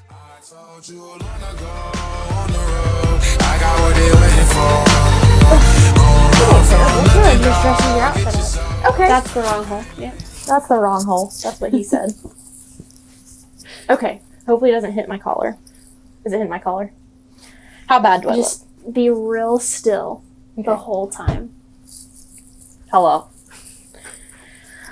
I told you long ago on the road, I got what they waiting for. Good, just dressing your outfit up. Okay. That's the wrong hole. Yeah. That's the wrong hole. That's what he said. Okay. Hopefully it doesn't hit my collar. Is it hitting my collar? How bad do I look? Just be real still the whole time. Hello.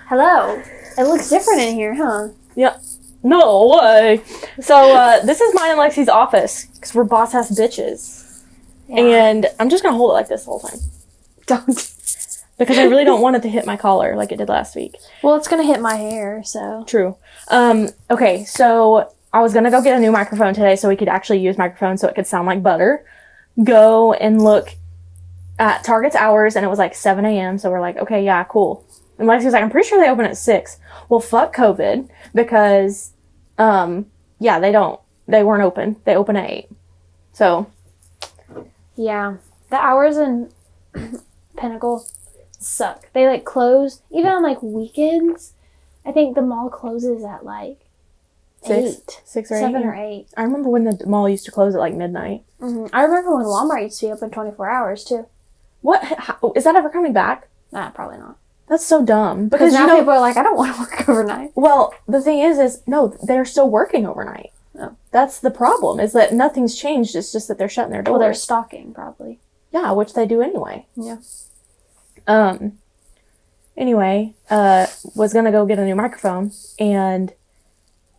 Hello. It looks different in here, huh? Yeah. No way. So, this is mine and Lexi's office, because we're boss-ass bitches. Yeah. And I'm just going to hold it like this the whole time. Don't. Because I really don't want it to hit my collar like it did last week. Well, it's going to hit my hair, so. True. Okay, so I was going to go get a new microphone today so we could actually use microphones so it could sound like butter. Go and look at Target's hours, and it was like 7 a.m., so we're like, okay, yeah, cool. And Lexi was like, I'm pretty sure they open at 6. Well, fuck COVID, because, yeah, they weren't open. They open at 8. So. Yeah. The hours in Pinnacle suck. They, like, close, even on, like, weekends. I think the mall closes at, like, 8. 6 or 8? 7 or 8. I remember when the mall used to close at, like, midnight. Mm-hmm. I remember when Walmart used to be open 24 hours, too. What? How, is that ever coming back? Nah, probably not. That's so dumb. Because now you know, people are like, I don't want to work overnight. well, the thing is no, they're still working overnight. Oh. That's the problem, is that nothing's changed. It's just that they're shutting their doors. Well, they're stocking, probably. Yeah, which they do anyway. Yeah. Anyway, was gonna go get a new microphone, and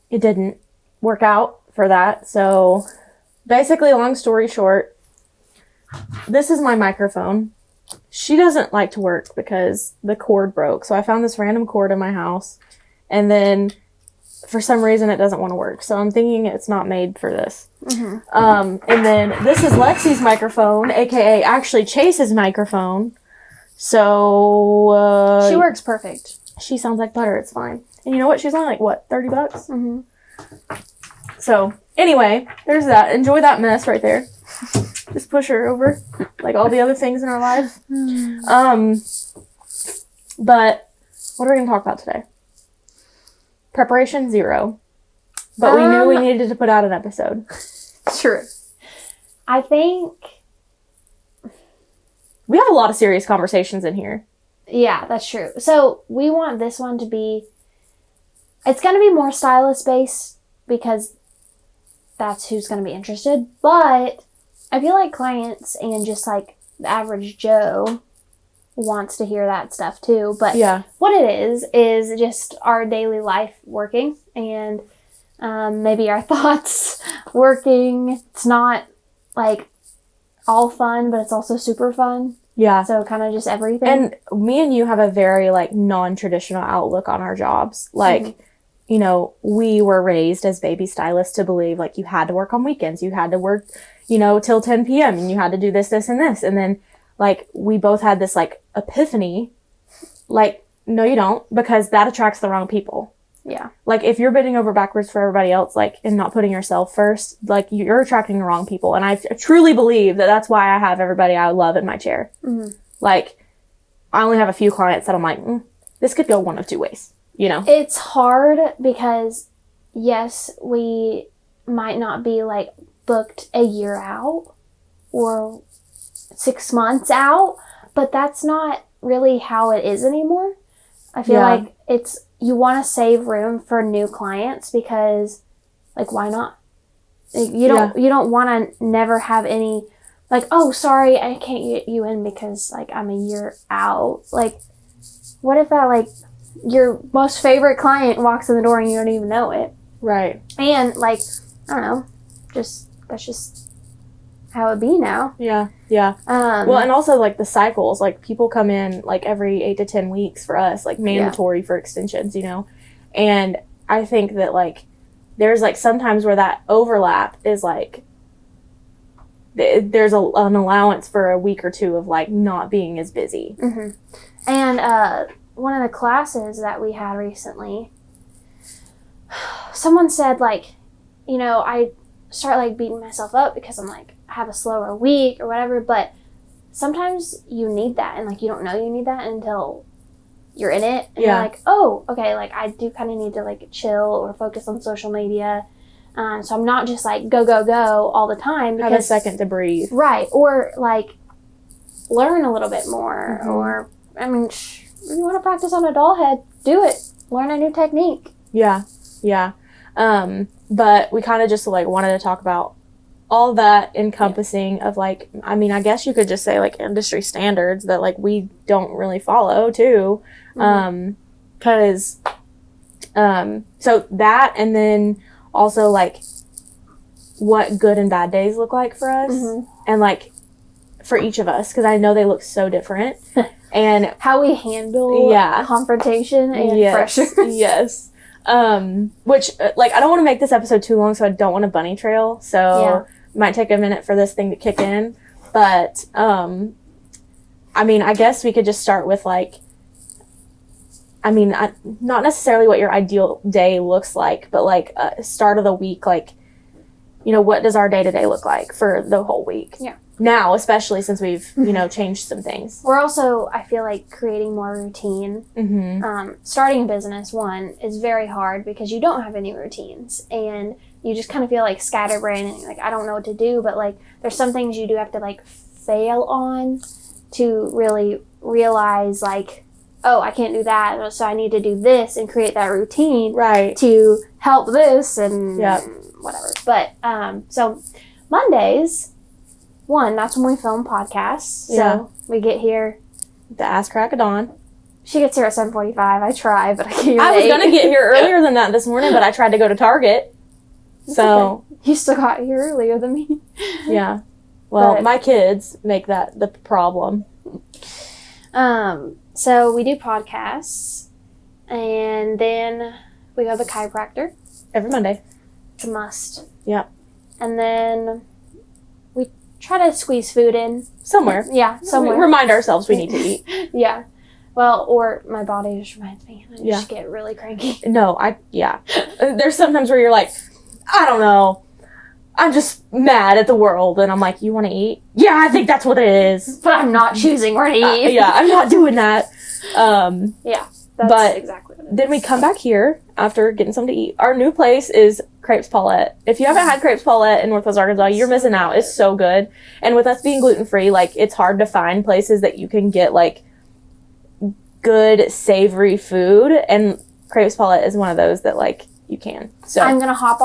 it didn't work out for that. So, basically, long story short, this is my microphone. She doesn't like to work because the cord broke. So I found this random cord in my house, and then for some reason it doesn't want to work. So I'm thinking it's not made for this. Mm-hmm. And then this is Lexi's microphone, aka actually Chase's microphone. So she works perfect. She sounds like butter. It's fine. And you know what? She's only like, what, $30? Mm-hmm. So anyway, there's that. Enjoy that mess right there. Just push her over, like all the other things in our lives. But what are we going to talk about today? Preparation 0. But we knew we needed to put out an episode. True. I think... We have a lot of serious conversations in here. Yeah, that's true. So we want this one to be... It's going to be more stylist-based because that's who's going to be interested. But I feel like clients and just like the average Joe wants to hear that stuff too. But yeah, what it is just our daily life working and maybe our thoughts working. It's not like all fun, but it's also super fun. Yeah. So kind of just everything. And me and you have a very like non-traditional outlook on our jobs. Like, you know, we were raised as baby stylists to believe like you had to work on weekends. You had to work, you know, till 10 p.m. and you had to do this, this, and this. And then like we both had this like epiphany. Like, no, you don't, because that attracts the wrong people. Yeah. Like if you're bending over backwards for everybody else, like, and not putting yourself first, like you're attracting the wrong people. And I truly believe that that's why I have everybody I love in my chair. Mm-hmm. Like I only have a few clients that I'm like, this could go one of two ways, you know? It's hard because yes, we might not be like booked a year out or 6 months out, but that's not really how it is anymore. I feel like it's, you want to save room for new clients because like, why not? Like, you don't want to never have any like, oh, sorry, I can't get you in because like I'm a year out. Like, what if that like your most favorite client walks in the door and you don't even know it? Right. And like, I don't know, that's just how it be now. Yeah. Yeah. Well, and also like the cycles, like people come in like every 8 to 10 weeks for us, like mandatory for extensions, you know? And I think that like, there's like sometimes where that overlap is like, there's an allowance for a week or two of like not being as busy. Mm-hmm. And one of the classes that we had recently, someone said like, you know, I start like beating myself up because I'm like, I have a slower week or whatever, but sometimes you need that and like you don't know you need that until you're in it and you're like, oh, okay, like I do kind of need to like chill or focus on social media. So I'm not just like go, go, go all the time. Have a second to breathe. Right. Or like learn a little bit more. Mm-hmm. Or, I mean, if you want to practice on a doll head, do it. Learn a new technique. Yeah. Yeah. But we kind of just like wanted to talk about all that encompassing of like, I mean, I guess you could just say like industry standards that like we don't really follow too. Cause, so that, and then also like what good and bad days look like for us and like for each of us. Cause I know they look so different and how we handle confrontation and pressure. Yes. Which like, I don't want to make this episode too long, so I don't want a bunny trail. So it might take a minute for this thing to kick in, but, I mean, I guess we could just start with like, I mean, not necessarily what your ideal day looks like, but like start of the week, like, you know, what does our day-to-day look like for the whole week? Yeah. Now, especially since we've, you know, changed some things. We're also, I feel like, creating more routine. Starting a business, one, is very hard because you don't have any routines. And you just kind of feel like scatterbrained and you're like, I don't know what to do. But like, there's some things you do have to like fail on to really realize like, oh, I can't do that. So I need to do this and create that routine to help this and whatever. But, so Mondays, one, that's when we film podcasts. So we get here. The ass crack of dawn. She gets here at 7:45. I try, but I get here I at was 8. going to get here earlier than that this morning, but I tried to go to Target. So. Okay. You still got here earlier than me. Yeah. Well, my kids make that the problem. So we do podcasts, and then we go to the chiropractor. Every Monday. It's a must. Yep. And then we try to squeeze food in. Somewhere. Yeah, somewhere. We remind ourselves we need to eat. Yeah. Well, or my body just reminds me, and I just get really cranky. No, there's sometimes where you're like, I don't know, I'm just mad at the world, and I'm like, you want to eat? Yeah, I think that's what it is. But I'm not choosing where to eat. Yeah, I'm not doing that. That's exactly what it is. Then we come back here after getting something to eat. Our new place is Crepes Paulette. If you haven't had Crepes Paulette in Northwest Arkansas, you're missing out. It's so good. And with us being gluten-free, like, it's hard to find places that you can get, like, good, savory food. And Crepes Paulette is one of those that, like, you can. So I'm going to hop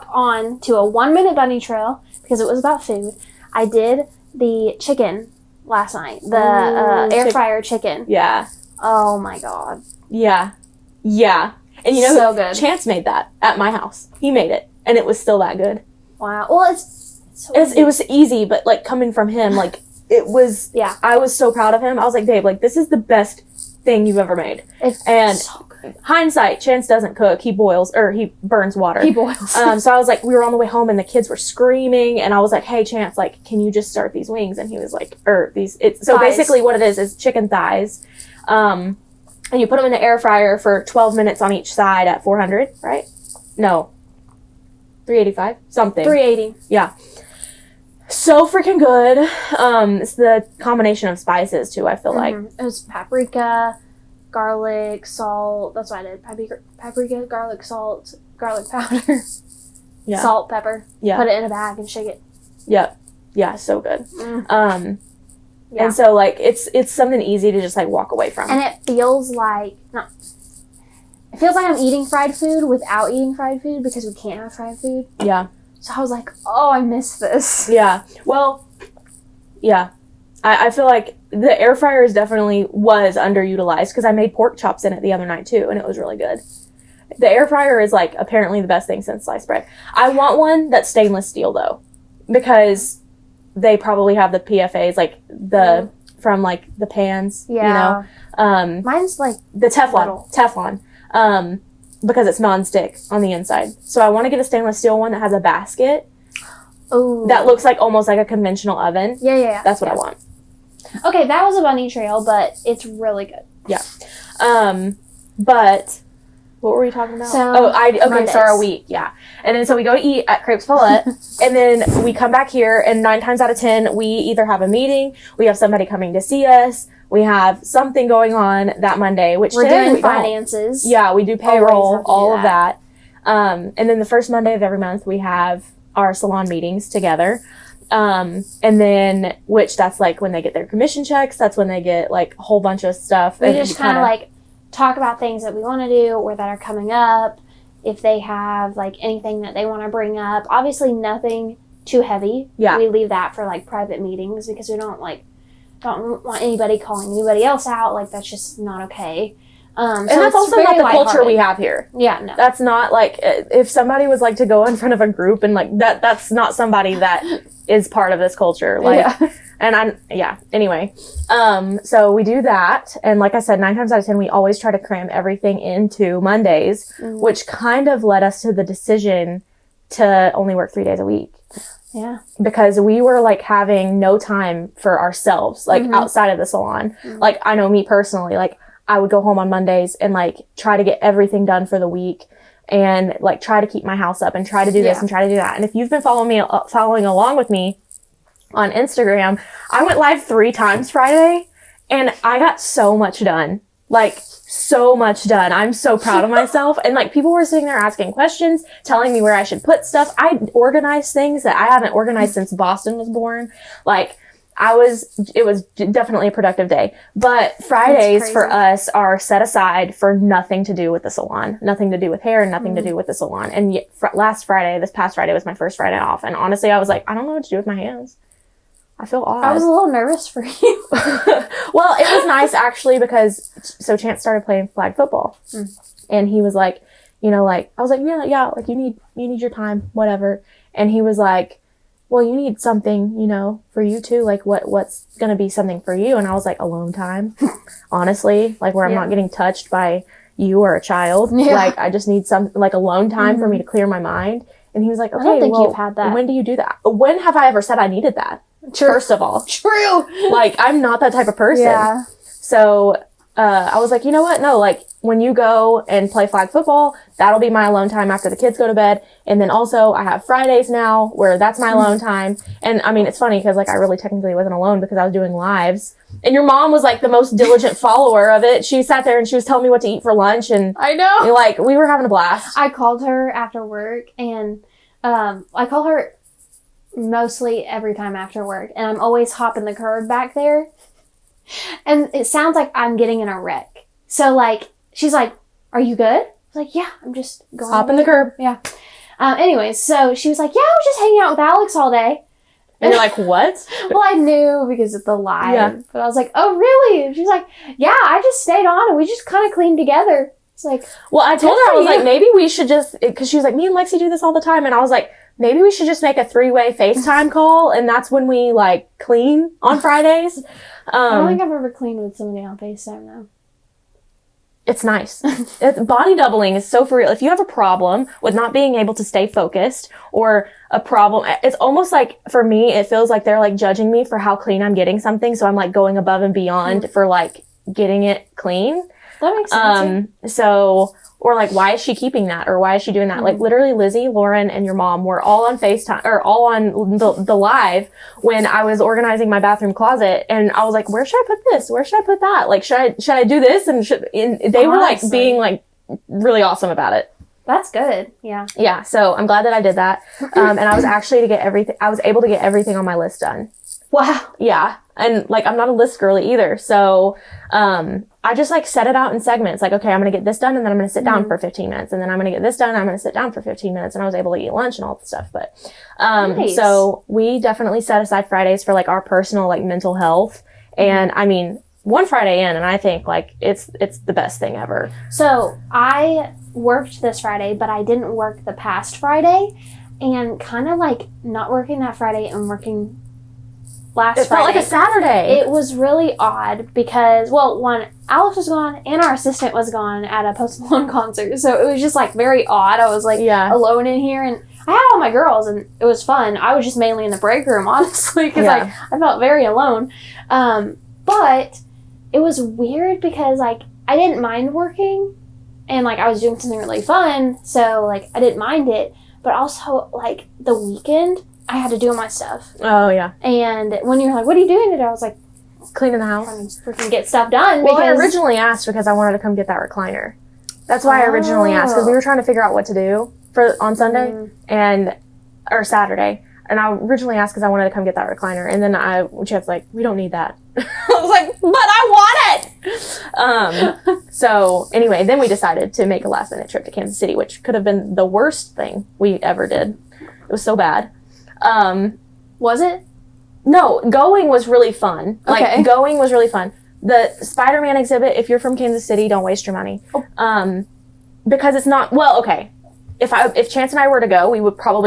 on to a 1-minute bunny trail because it was about food. I did the chicken last night. The air fryer chicken. Yeah. Oh, my God. Yeah. Yeah. And you know, so good. Chance made that at my house. He made it, and it was still that good. Wow. Well, it was easy, but like coming from him, like it was. Yeah. I was so proud of him. I was like, babe, like this is the best thing you've ever made. It's so good. Hindsight, Chance doesn't cook. He burns water. He boils. So I was like, we were on the way home, and the kids were screaming, and I was like, hey, Chance, like, can you just start these wings? And he was like, so basically what it is chicken thighs. And you put them in the air fryer for 12 minutes on each side at 400, right? No. 385? Something. 380. Yeah. So freaking good. It's the combination of spices, too, I feel like. It was paprika, garlic, salt. That's what I did. Paprika, garlic, salt, garlic powder, salt, pepper. Yeah. Put it in a bag and shake it. Yep. Yeah, so good. Yeah. And so, like, it's something easy to just, like, walk away from. And it feels like I'm eating fried food without eating fried food because we can't have fried food. Yeah. So I was like, oh, I miss this. Yeah. Well, yeah. I feel like the air fryer was underutilized because I made pork chops in it the other night, too, and it was really good. The air fryer is, like, apparently the best thing since sliced bread. I want one that's stainless steel, though, because they probably have the PFAs, like from like the pans, you know. Mine's like the Teflon, because it's non-stick on the inside. So I want to get a stainless steel one that has a basket. Oh, that looks like almost like a conventional oven. Yeah. That's what I want. Okay, that was a bunny trail, but it's really good. Yeah. But what were we talking about? Mondays. So our week, yeah. And then so we go to eat at Crepes Paulette, and then we come back here, and 9 times out of 10, we either have a meeting, we have somebody coming to see us, we have something going on that Monday, which we're doing finances. Yeah, we do payroll, all of that. And then the first Monday of every month, we have our salon meetings together. And then, which that's like when they get their commission checks. That's when they get like a whole bunch of stuff. We just kind of like talk about things that we want to do or that are coming up. If they have like anything that they want to bring up, obviously nothing too heavy. Yeah. We leave that for like private meetings because we don't want anybody calling anybody else out. Like that's just not okay. And so that's also not the culture we have here. Yeah, no. That's not like, if somebody was like to go in front of a group and like that's not somebody that is part of this culture. Like, anyway. So we do that. And like I said, 9 times out of 10, we always try to cram everything into Mondays, which kind of led us to the decision to only work 3 days a week. Yeah. Because we were like having no time for ourselves, like outside of the salon. Like I know me personally, like I would go home on Mondays and like try to get everything done for the week and like try to keep my house up and try to do this and try to do that. And if you've been following along with me on Instagram, I went live 3 times Friday and I got so much done. Like so much done. I'm so proud of myself. And like people were sitting there asking questions, telling me where I should put stuff. I organized things that I haven't organized since Boston was born. Like it was definitely a productive day, but Fridays for us are set aside for nothing to do with the salon, nothing to do with hair, nothing to do with the salon. And yet, this past Friday was my first Friday off. And honestly, I was like, I don't know what to do with my hands. I feel odd. I was a little nervous for you. Well, it was nice actually because Chance started playing flag football and he was like, you know, like, I was like, yeah, like you need your time, whatever. And he was like, well, you need something, you know, for you too. Like what's going to be something for you? And I was like, alone time, honestly, like where I'm not getting touched by you or a child. Yeah. Like I just need some like alone time for me to clear my mind. And he was like, okay, I don't think you've had that. When do you do that? When have I ever said I needed that? True. First of all. True. Like I'm not that type of person. Yeah. So, I was like, you know what? No, like when you go and play flag football, that'll be my alone time after the kids go to bed. And then also I have Fridays now where that's my alone time. And I mean, it's funny because like I really technically wasn't alone because I was doing lives and your mom was like the most diligent follower of it. She sat there and she was telling me what to eat for lunch. And I know. Like we were having a blast. I called her after work and, I call her mostly every time after work and I'm always hopping the curb back there. And it sounds like I'm getting in a wreck. So like, she's like, are you good? I was like, yeah, I'm just going. Hopping the curb. Yeah. Anyways, so she was like, yeah, I was just hanging out with Alex all day. And you're like, what? Well, I knew because of the live. Yeah. But I was like, oh, really? And she's like, yeah, I just stayed on and we just kind of cleaned together. It's like, well, I told her, I was like, maybe we should just, because she was like, me and Lexi do this all the time. And I was like, maybe we should just make a 3-way FaceTime call. And that's when we like clean on Fridays. I don't think I've ever cleaned with somebody on FaceTime though. It's nice. Body doubling is so for real. If you have a problem with not being able to stay focused or a problem, it's almost like for me, it feels like they're like judging me for how clean I'm getting something. So I'm like going above and beyond for like getting it clean. That makes sense. So, or like, why is she keeping that? Or why is she doing that? Like literally Lizzie, Lauren, and your mom were all on FaceTime or all on the live when I was organizing my bathroom closet. And I was like, where should I put this? Where should I put that? Like, should I do this? And they were like being like really awesome about it. That's good. Yeah. Yeah. So I'm glad that I did that. And I was able to get everything on my list done. Wow. Yeah. And like, I'm not a list girly either. So, I just like set it out in segments. Like, okay, I'm going to get this done and then I'm going to sit down for 15 minutes and then I'm going to get this done. And I'm going to sit down for 15 minutes and I was able to eat lunch and all the stuff. But, nice. So we definitely set aside Fridays for like our personal, like mental health. And I mean, one Friday in and I think like it's the best thing ever. So I worked this Friday, but I didn't work the past Friday and kind of like not working that Friday and working last Friday. It felt like a Saturday. It was really odd because, well, one, Alex was gone and our assistant was gone at a Post Malone concert. So it was just like very odd. I was like alone in here and I had all my girls and it was fun. I was just mainly in the break room, honestly, because like I felt very alone. But it was weird because like I didn't mind working and like I was doing something really fun. So like I didn't mind it. But also like the weekend, I had to do my stuff. Oh, yeah. And when you're like, what are you doing today? I was like, cleaning the house. Trying to freaking get stuff done. Well, I originally asked because I wanted to come get that recliner. That's why I originally asked, because we were trying to figure out what to do. on Sunday or Saturday. And I originally asked because I wanted to come get that recliner. And then Chad's like, we don't need that. I was like, but I want it! So anyway, then we decided to make a last minute trip to Kansas City, which could have been the worst thing we ever did. It was so bad. Was it? No, going was really fun. Okay. Going was really fun. The Spider-Man exhibit, if you're from Kansas City, don't waste your money. Oh. Because it's not, well, okay. If Chance and I were to go, we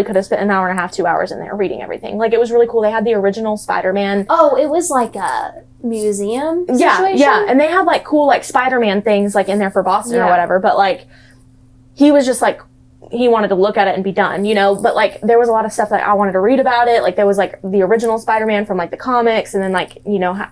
could have spent an hour and a half, 2 hours in there reading everything. Like, it was really cool. They had the original Spider-Man. Oh, it was like a museum situation? Yeah. And they had, like, cool, like, Spider-Man things, like, in there for Boston or whatever. But, like, he was just, like, he wanted to look at it and be done, you know? But, like, there was a lot of stuff that I wanted to read about it. Like, there was, like, the original Spider-Man from, like, the comics. And then, like, you know,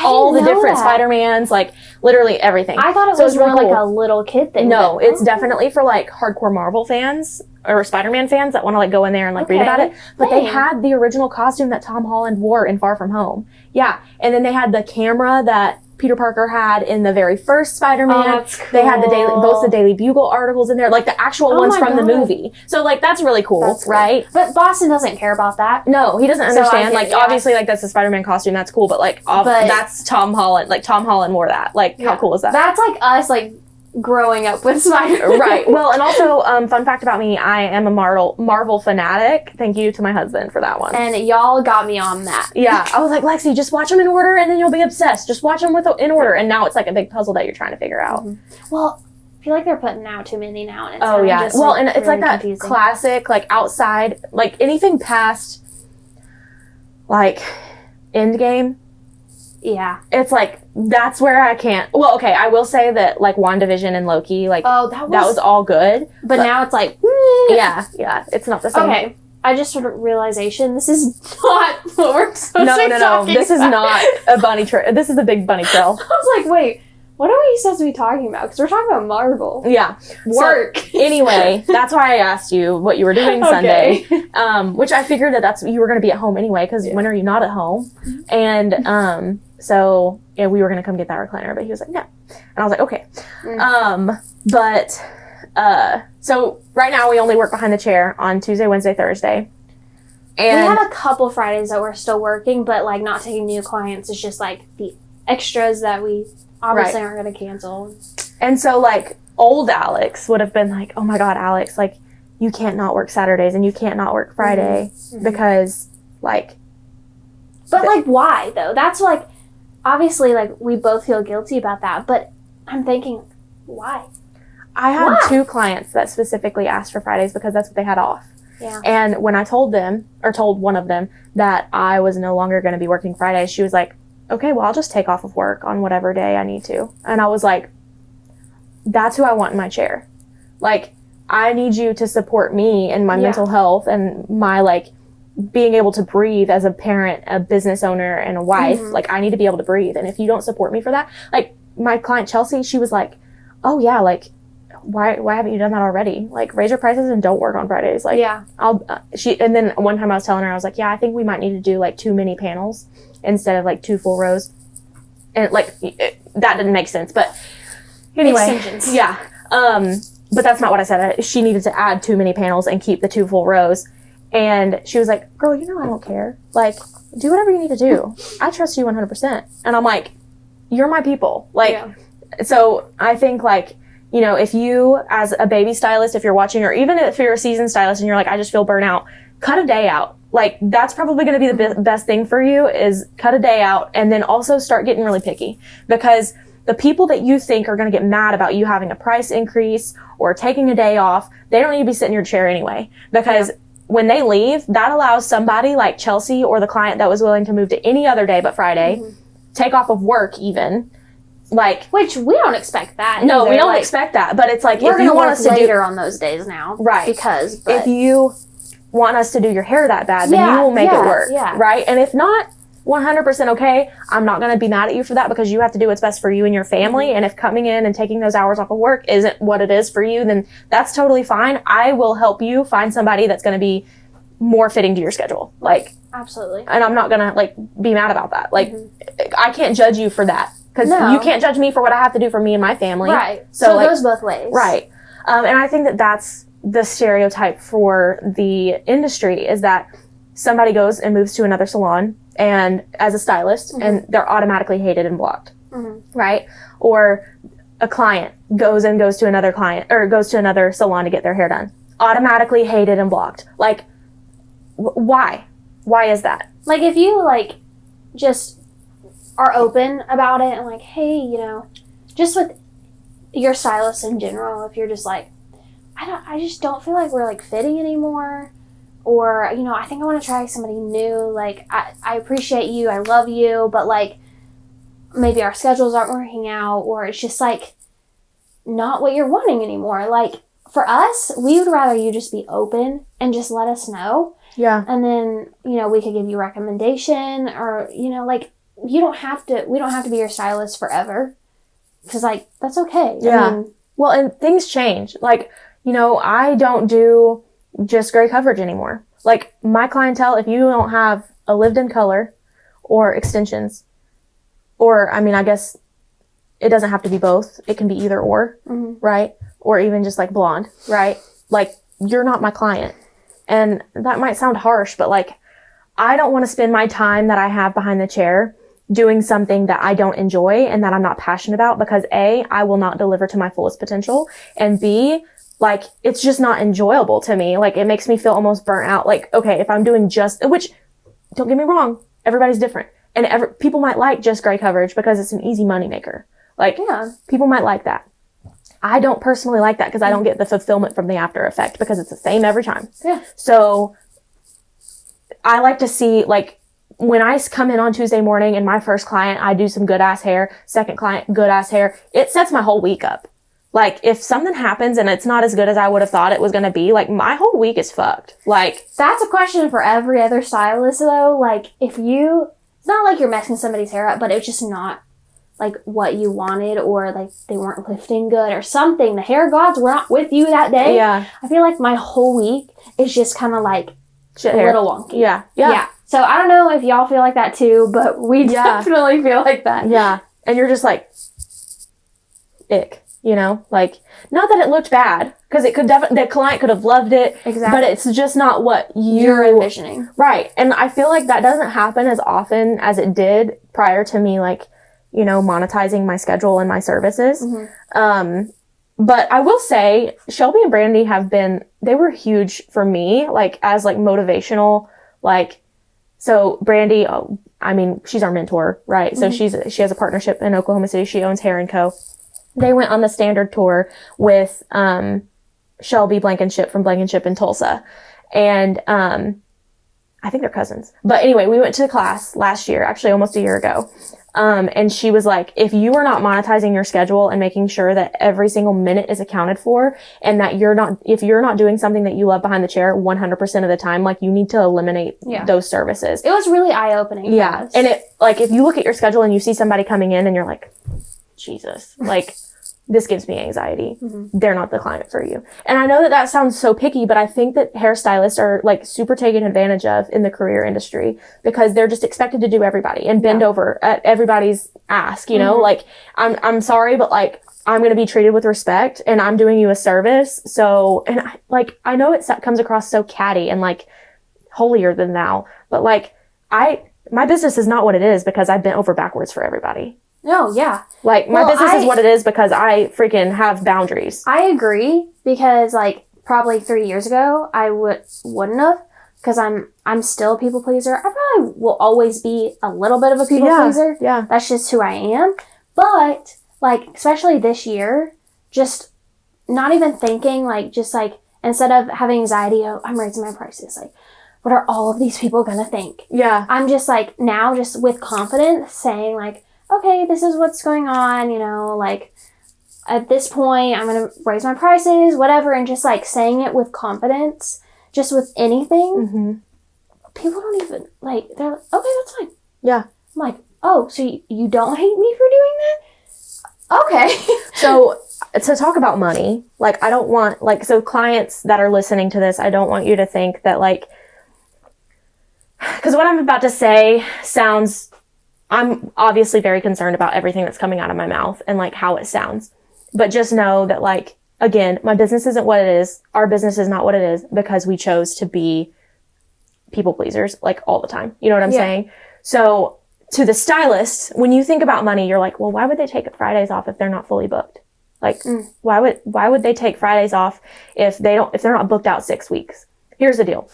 all the different Spider-Mans, like, literally everything. I thought it was more like a little kid thing. No, it's definitely for, like, hardcore Marvel fans or Spider-Man fans that want to, like, go in there and, like, read about it. But they had the original costume that Tom Holland wore in Far From Home. Yeah. And then they had the camera that Peter Parker had in the very first Spider-Man. Oh, that's cool. They had both the Daily Bugle articles in there, like the actual ones from the movie. So, like, that's really cool, right? But Boston doesn't care about that. No, he doesn't understand. Like, obviously, like, that's the Spider-Man costume. That's cool. But, like, that's Tom Holland. Like, Tom Holland wore that. Like, how cool is that? That's like us, like, growing up with Spider-Man. Right. Well, and also, fun fact about me, I am a Marvel fanatic. Thank you to my husband for that one. And y'all got me on that. Yeah. I was like, Lexi, just watch them in order and then you'll be obsessed. Just watch them in order. And now it's like a big puzzle that you're trying to figure out. Well, I feel like they're putting out too many now. And it's just, well, like, and it's really like that confusing. classic, like, outside, like, anything past, like, Endgame. Yeah. It's like, that's where I can't. Well, okay, I will say that, like, WandaVision and Loki, like, that was all good. But now it's like, yeah, it's not the same. Okay. I just sort of realization, this is not what we're supposed to be talking about. This is not a bunny trail. This is a big bunny trail. I was like, wait, what are we supposed to be talking about? Because we're talking about Marvel. Yeah. Work. So, anyway, that's why I asked you what you were doing Sunday. Which I figured that you were going to be at home anyway, because when are you not at home? And, so, yeah, we were going to come get that recliner, but he was like, no. And I was like, okay. So right now we only work behind the chair on Tuesday, Wednesday, Thursday. And we have a couple Fridays that we're still working, but, like, not taking new clients. It's just, like, the extras that we obviously aren't going to cancel. And so, like, old Alex would have been like, oh my God, Alex, like, you can't not work Saturdays and you can't not work Friday because, like. But, like, why, though? That's, like, obviously, like, we both feel guilty about that, but I'm thinking, why? I had two clients that specifically asked for Fridays because that's what they had off. Yeah. And when I told one of them that I was no longer going to be working Fridays, she was like, okay, well, I'll just take off of work on whatever day I need to. And I was like, that's who I want in my chair. Like, I need you to support me and my mental health and my, like, being able to breathe as a parent, a business owner, and a wife. Like, I need to be able to breathe. And if you don't support me for that, like, my client Chelsea, she was like, oh yeah, like, why haven't you done that already? Like, raise your prices and don't work on Fridays. Like, and then one time I was telling her, I was like, yeah, I think we might need to do, like, 2 mini panels instead of, like, 2 full rows. And, like, that didn't make sense. But anyway, yeah. But that's not what I said. She needed to add 2 mini panels and keep the 2 full rows. And she was like, girl, you know I don't care. Like, do whatever you need to do. I trust you 100%. And I'm like, you're my people. Like, so I think, like, you know, if you, as a baby stylist, if you're watching, or even if you're a seasoned stylist and you're like, I just feel burnout, cut a day out. Like, that's probably going to be the best thing for you, is cut a day out, and then also start getting really picky. Because the people that you think are going to get mad about you having a price increase or taking a day off, they don't need to be sitting in your chair anyway. Because when they leave, that allows somebody like Chelsea or the client that was willing to move to any other day but Friday, take off of work even. Like, which we don't expect that. No, either. we don't expect that. But it's like, we're if you want us to later on those days now, right? Because if you want us to do your hair that bad, then you will make it work, right? And if not, 100% okay. I'm not going to be mad at you for that, because you have to do what's best for you and your family. And if coming in and taking those hours off of work isn't what it is for you, then that's totally fine. I will help you find somebody that's going to be more fitting to your schedule. Like, absolutely. And I'm not going to, like, be mad about that. Like, I can't judge you for that. Because you can't judge me for what I have to do for me and my family. Right. So, like, it goes both ways. Right. And I think that that's the stereotype for the industry is that somebody goes and moves to another salon and as a stylist and they're automatically hated and blocked. Right? Or a client goes to another client or goes to another salon to get their hair done. Automatically hated and blocked. Like, why? Why is that? Like, if you, like, just are open about it and, like, hey, you know, just with your stylist in general, if you're just like, I just don't feel like we're, like, fitting anymore, or, you know, I think I want to try somebody new, like, I appreciate you, I love you, but, like, maybe our schedules aren't working out, or it's just, like, not what you're wanting anymore. Like, for us, we would rather you just be open and just let us know. Yeah. And then, you know, we could give you recommendation, or, you know, like, we don't have to be your stylist forever. Because, like, that's okay. Yeah. I mean, well, and things change. Like, you know, I don't do just gray coverage anymore. Like, my clientele, if you don't have a lived-in color or extensions, or, I mean, I guess it doesn't have to be both. It can be either or, right? Or even just, like, blonde, right? Like, you're not my client. And that might sound harsh, but, like, I don't want to spend my time that I have behind the chair doing something that I don't enjoy and that I'm not passionate about, because A, I will not deliver to my fullest potential, and B, like, it's just not enjoyable to me. Like, it makes me feel almost burnt out. Like, okay, if I'm doing which, don't get me wrong, everybody's different. And people might like just gray coverage because it's an easy moneymaker. Like, yeah. People might like that. I don't personally like that because I don't get the fulfillment from the after effect because it's the same every time. Yeah. So I like to see, like, when I come in on Tuesday morning and my first client, I do some good ass hair, second client, good ass hair, it sets my whole week up. Like, if something happens and it's not as good as I would have thought it was going to be, like, my whole week is fucked. Like, That's a question for every other stylist, though. Like, it's not like you're messing somebody's hair up, but it's just not, like, what you wanted, or, like, they weren't lifting good or something. The hair gods were not with you that day. Yeah. I feel like my whole week is just kind of, like, shit a hair. little wonky. Yeah. Yeah. So I don't know if y'all feel like that too, but we definitely feel like that. Yeah. And you're just like, ick, you know? Like, not that it looked bad, because it could the client could have loved it. Exactly. But it's just not what You're envisioning. Right. And I feel like that doesn't happen as often as it did prior to me, like, you know, monetizing my schedule and my services. But I will say, Shelby and Brandy they were huge for me, like, as, like, motivational, like, so Brandy, I mean, she's our mentor, right? So she has a partnership in Oklahoma City. She owns Hair & Co. They went on the standard tour with, Shelby Blankenship from Blankenship in Tulsa. And, I think they're cousins. But anyway, we went to the class last year, actually almost a year ago. And she was like, if you are not monetizing your schedule and making sure that every single minute is accounted for, and that if you're not doing something that you love behind the chair 100% of the time, like, you need to eliminate those services. It was really eye-opening. Yeah. And it, like, if you look at your schedule and you see somebody coming in and you're like, Jesus, like, this gives me anxiety. They're not the client for you. And I know that sounds so picky, but I think that hairstylists are, like, super taken advantage of in the career industry, because they're just expected to do everybody and bend over at everybody's ask, you know? Like, I'm sorry, but, like, I'm going to be treated with respect and I'm doing you a service. So, and I know it comes across so catty and, like, holier than thou, but, like, my business is not what it is because I bent over backwards for everybody. No, yeah. Like, my business is what it is because I freaking have boundaries. I agree, because, like, probably 3 years ago, I wouldn't have, because I'm still a people pleaser. I probably will always be a little bit of a people pleaser. Yeah. That's just who I am. But, like, especially this year, just not even thinking, like, just, like, instead of having anxiety, oh, I'm raising my prices, like, what are all of these people gonna think? Yeah. I'm just, like, now just with confidence saying, like, okay, this is what's going on, you know, like, at this point, I'm going to raise my prices, whatever, and just, like, saying it with confidence, just with anything, people don't even, like, they're like, okay, that's fine. Yeah. I'm like, oh, so you don't hate me for doing that? Okay. So, to talk about money, like, I don't want, like, so clients that are listening to this, I don't want you to think that, like, because what I'm about to say sounds, I'm obviously very concerned about everything that's coming out of my mouth and, like, how it sounds. But just know that, like, again, my business isn't what it is. Our business is not what it is because we chose to be people pleasers like all the time. You know what I'm saying? So to the stylist, when you think about money, you're like, well, why would they take Fridays off if they're not fully booked? Like, why would they take Fridays off if they're not booked out 6 weeks? Here's the deal.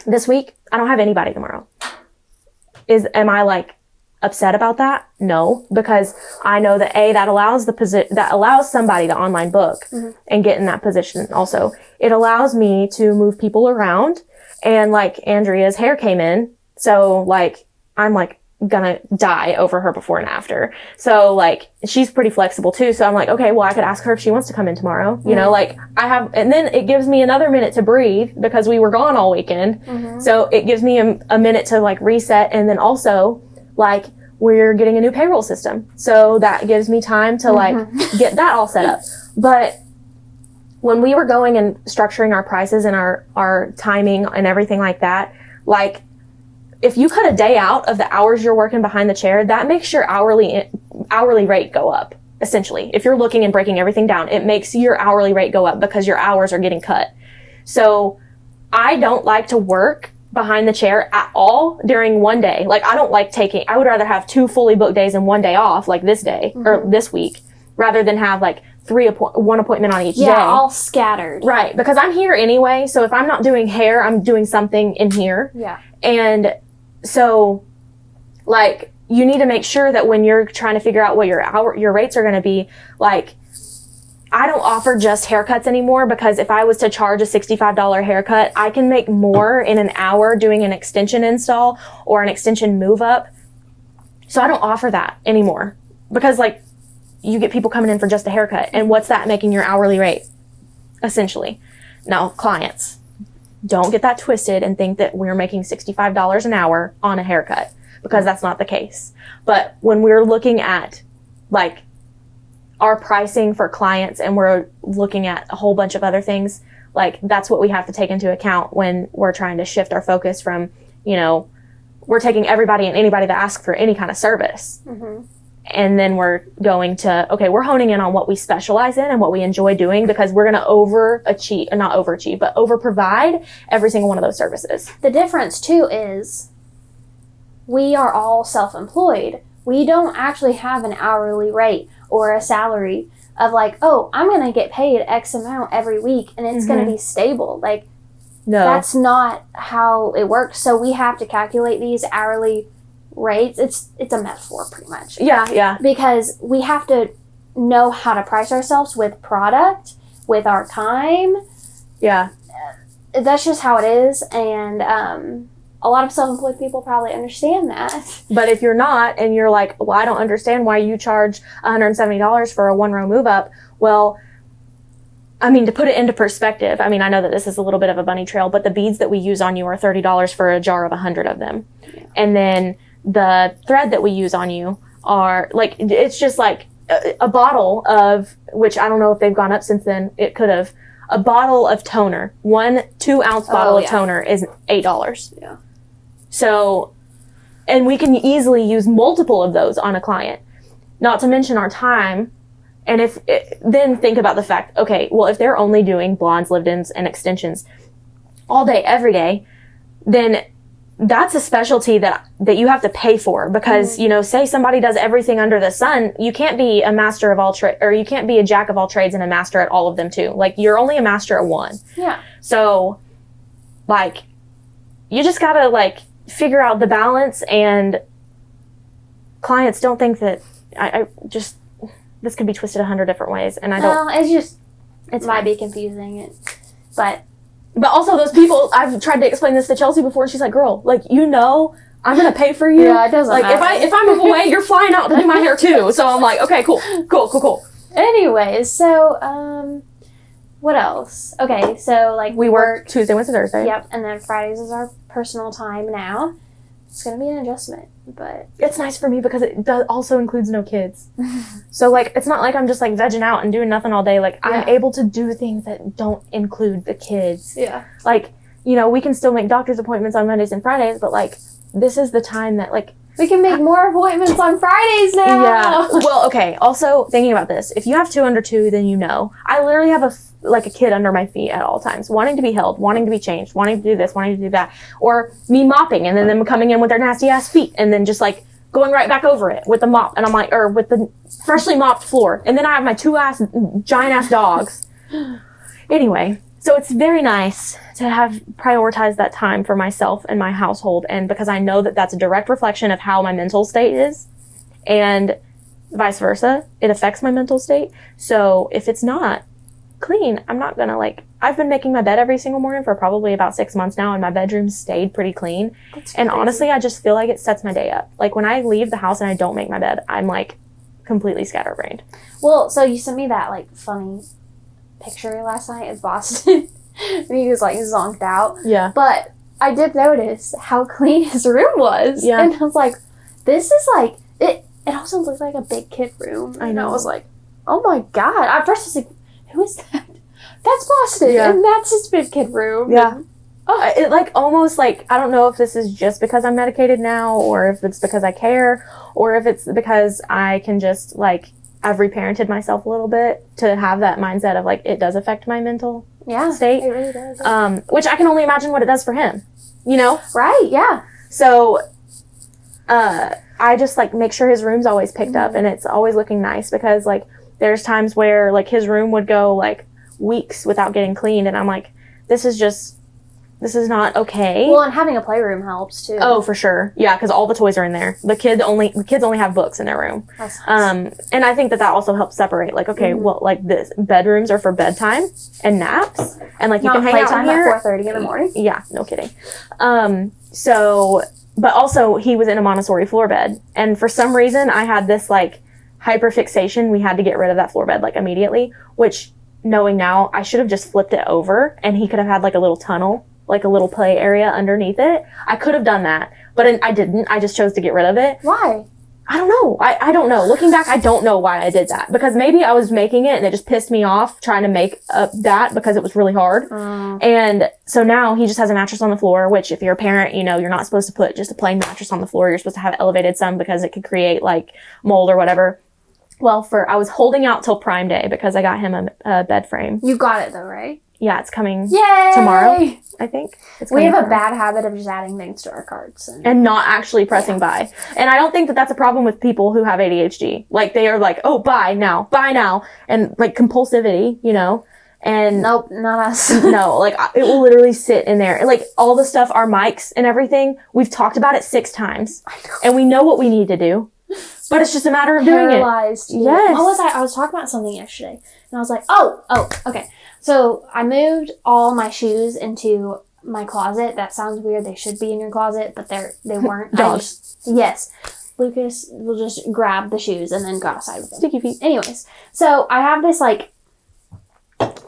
This week, I don't have anybody tomorrow. Am I like upset about that? No, because I know that that allows somebody to online book and get in that position. Also, it allows me to move people around, and like Andrea's hair came in. So like, I'm like gonna die over her before and after. So like, she's pretty flexible too. So I'm like, okay, well, I could ask her if she wants to come in tomorrow. You know, like and then it gives me another minute to breathe because we were gone all weekend. So it gives me a minute to like reset. And then also like, we're getting a new payroll system. So that gives me time to like get that all set up. But when we were going and structuring our prices and our timing and everything like that, like, if you cut a day out of the hours you're working behind the chair, that makes your hourly rate go up, essentially. If you're looking and breaking everything down, it makes your hourly rate go up because your hours are getting cut. So I don't like to work behind the chair at all during one day. Like, I would rather have 2 fully booked days and 1 day off, like this day or this week, rather than have like 1 appointment on each day. Yeah, all scattered. Right, because I'm here anyway, so if I'm not doing hair, I'm doing something in here. Yeah. And so, like, you need to make sure that when you're trying to figure out what your rates are going to be, like, I don't offer just haircuts anymore because if I was to charge a $65 haircut, I can make more in an hour doing an extension install or an extension move up. So I don't offer that anymore because, like, you get people coming in for just a haircut. And what's that making your hourly rate? Essentially. Now, clients, don't get that twisted and think that we're making $65 an hour on a haircut because that's not the case. But when we're looking at like our pricing for clients and we're looking at a whole bunch of other things, like that's what we have to take into account when we're trying to shift our focus from, you know, we're taking everybody and anybody that asks for any kind of service. And then we're going to, okay, we're honing in on what we specialize in and what we enjoy doing because we're going to not overachieve, but over provide every single one of those services. The difference too is we are all self-employed. We don't actually have an hourly rate or a salary of like, oh, I'm going to get paid X amount every week and it's going to be stable. Like, No. That's not how it works. So we have to calculate these hourly rates. It's a metaphor pretty much. Yeah. Because we have to know how to price ourselves with product, with our time. Yeah. That's just how it is. And a lot of self-employed people probably understand that. But if you're not and you're like, well, I don't understand why you charge $170 for a 1-row move up. Well, I mean, to put it into perspective, I mean, I know that this is a little bit of a bunny trail, but the beads that we use on you are $30 for a jar of 100 of them. Yeah. And then the thread that we use on you are like, it's just like a bottle of, which I don't know if they've gone up since then. It could have. A bottle of toner, 1 2-ounce bottle of toner is $8. Yeah. So, and we can easily use multiple of those on a client, not to mention our time. And then think about the fact, okay, well, if they're only doing blondes, lift-ins, and extensions all day, every day, then that's a specialty that you have to pay for because, you know, say somebody does everything under the sun, you can't be a master of all trades, or you can't be a jack of all trades and a master at all of them too. Like, you're only a master at one. Yeah. So, like, you just gotta, like, figure out the balance, and clients don't think that this could be twisted 100 different ways, and I don't. Well, it might be confusing, but also those people, I've tried to explain this to Chelsea before, and she's like, "Girl, like, you know, I'm gonna pay for you. Yeah, it doesn't like matter. if I move away, you're flying out to do my hair too." So I'm like, "Okay, cool." Anyways, so what else? Okay, so like We work Tuesday, Wednesday, Thursday. Yep, and then Fridays is our personal time now. It's gonna be an adjustment, but It's nice for me because it also includes no kids. So, like, it's not like I'm just, like, vegging out and doing nothing all day. Like, I'm able to do things that don't include the kids. yeah. Like, you know, we can still make doctor's appointments on Mondays and Fridays, but, like, this is the time that, like, We can make more appointments on Fridays now. Yeah. Well, okay. Also, thinking about this, if you have 2 under 2, then you know. I literally have a kid under my feet at all times, wanting to be held, wanting to be changed, wanting to do this, wanting to do that. Or me mopping and then them coming in with their nasty ass feet and then just like going right back over it with the mop. And I'm like, or with the freshly mopped floor. And then I have my 2 giant ass dogs. Anyway. So it's very nice to have prioritized that time for myself and my household. And because I know that that's a direct reflection of how my mental state is and vice versa, it affects my mental state. So if it's not clean, I'm not gonna I've been making my bed every single morning for probably about 6 months now and my bedroom stayed pretty clean. And honestly, I just feel like it sets my day up. Like when I leave the house and I don't make my bed, I'm like completely scatterbrained. Well, so you sent me that funny picture last night of Boston and he was zonked out. Yeah. But I did notice how clean his room was. Yeah. And I was like, this is it also looked like a big kid room. I know. I was like, oh my God. At first I was like, who is that? That's Boston. Yeah. And that's his big kid room. Yeah. Oh. It almost I don't know if this is just because I'm medicated now or if it's because I care or if it's because I can just I've reparented myself a little bit to have that mindset of it does affect my mental state. It really does. Which I can only imagine what it does for him, you know? Right, yeah. So, I just make sure his room's always picked up and it's always looking nice because there's times where his room would go weeks without getting cleaned and I'm like, this is not okay. Well, and having a playroom helps too. Oh, for sure. Yeah, because all the toys are in there. The kids only have books in their room. That's nice. And I think that also helps separate. Well, this bedrooms are for bedtime and naps, and you Not can hang out playtime in here. at 4:30 in the morning. Yeah, no kidding. So, but also he was in a Montessori floor bed, and for some reason I had this hyperfixation. We had to get rid of that floor bed immediately. Which, knowing now, I should have just flipped it over, and he could have had a little tunnel. A little play area underneath it. I could have done that, but I didn't. I just chose to get rid of it. Why? I don't know. I don't know. Looking back, I don't know why I did that. Because maybe I was making it and it just pissed me off trying to make up that because it was really hard. And so now he just has a mattress on the floor, which if you're a parent, you're not supposed to put just a plain mattress on the floor. You're supposed to have elevated some because it could create mold or whatever. Well, I was holding out till Prime Day because I got him a bed frame. You got it though, right? Yeah, it's coming Yay! tomorrow. I think. We have a bad habit of just adding things to our carts. And not actually pressing buy. And I don't think that that's a problem with people who have ADHD. They are oh, buy now. And compulsivity, And nope, not us. No, it will literally sit in there. All the stuff, our mics and everything, we've talked about it 6 times. I know. And we know what we need to do. But it's just a matter of doing it. Paralyzed. Yes. What was I was talking about something yesterday. And I was like, oh, okay. So I moved all my shoes into my closet. That sounds weird. They should be in your closet, but they weren't. Dogs. Yes. Lucas will just grab the shoes and then go outside with them. Sticky feet. Anyways, so I have this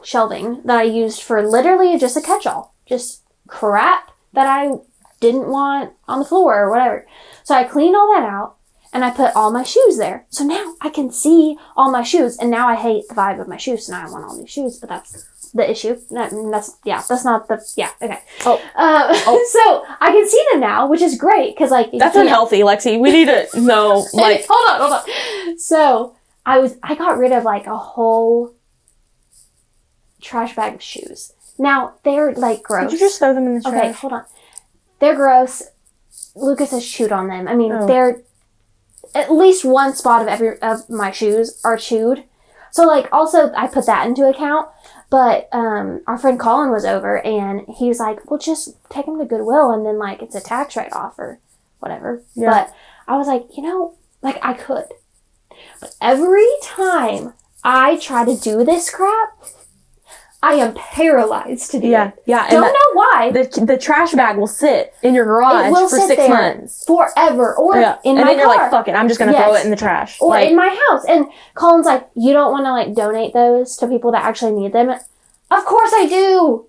shelving that I used for literally just a catch-all. Just crap that I didn't want on the floor or whatever. So I cleaned all that out. And I put all my shoes there. So now I can see all my shoes. And now I hate the vibe of my shoes. So now I want all new shoes. But that's the issue. That's not the, okay. So I can see them now, which is great. Because, that's unhealthy, Lexi. We need to know, Hold on. So I got rid of, a whole trash bag of shoes. Now, they're, gross. Did you just throw them in the trash? Okay, hold on. They're gross. Lucas has chewed on them. I mean, they're... At least one spot of my shoes are chewed. So, also, I put that into account. But, our friend Colin was over, and he was like, well, just take them to Goodwill, and then, it's a tax write-off or whatever. Yeah. But I was like, I could. But every time I try to do this crap, I am paralyzed to do it. Yeah. Don't know why. The trash bag will sit in your garage for 6 months. Forever. Or in my car. And then you're like, fuck it, I'm just going to throw it in the trash. Or in my house. And Colin's like, you don't want to donate those to people that actually need them? Of course I do.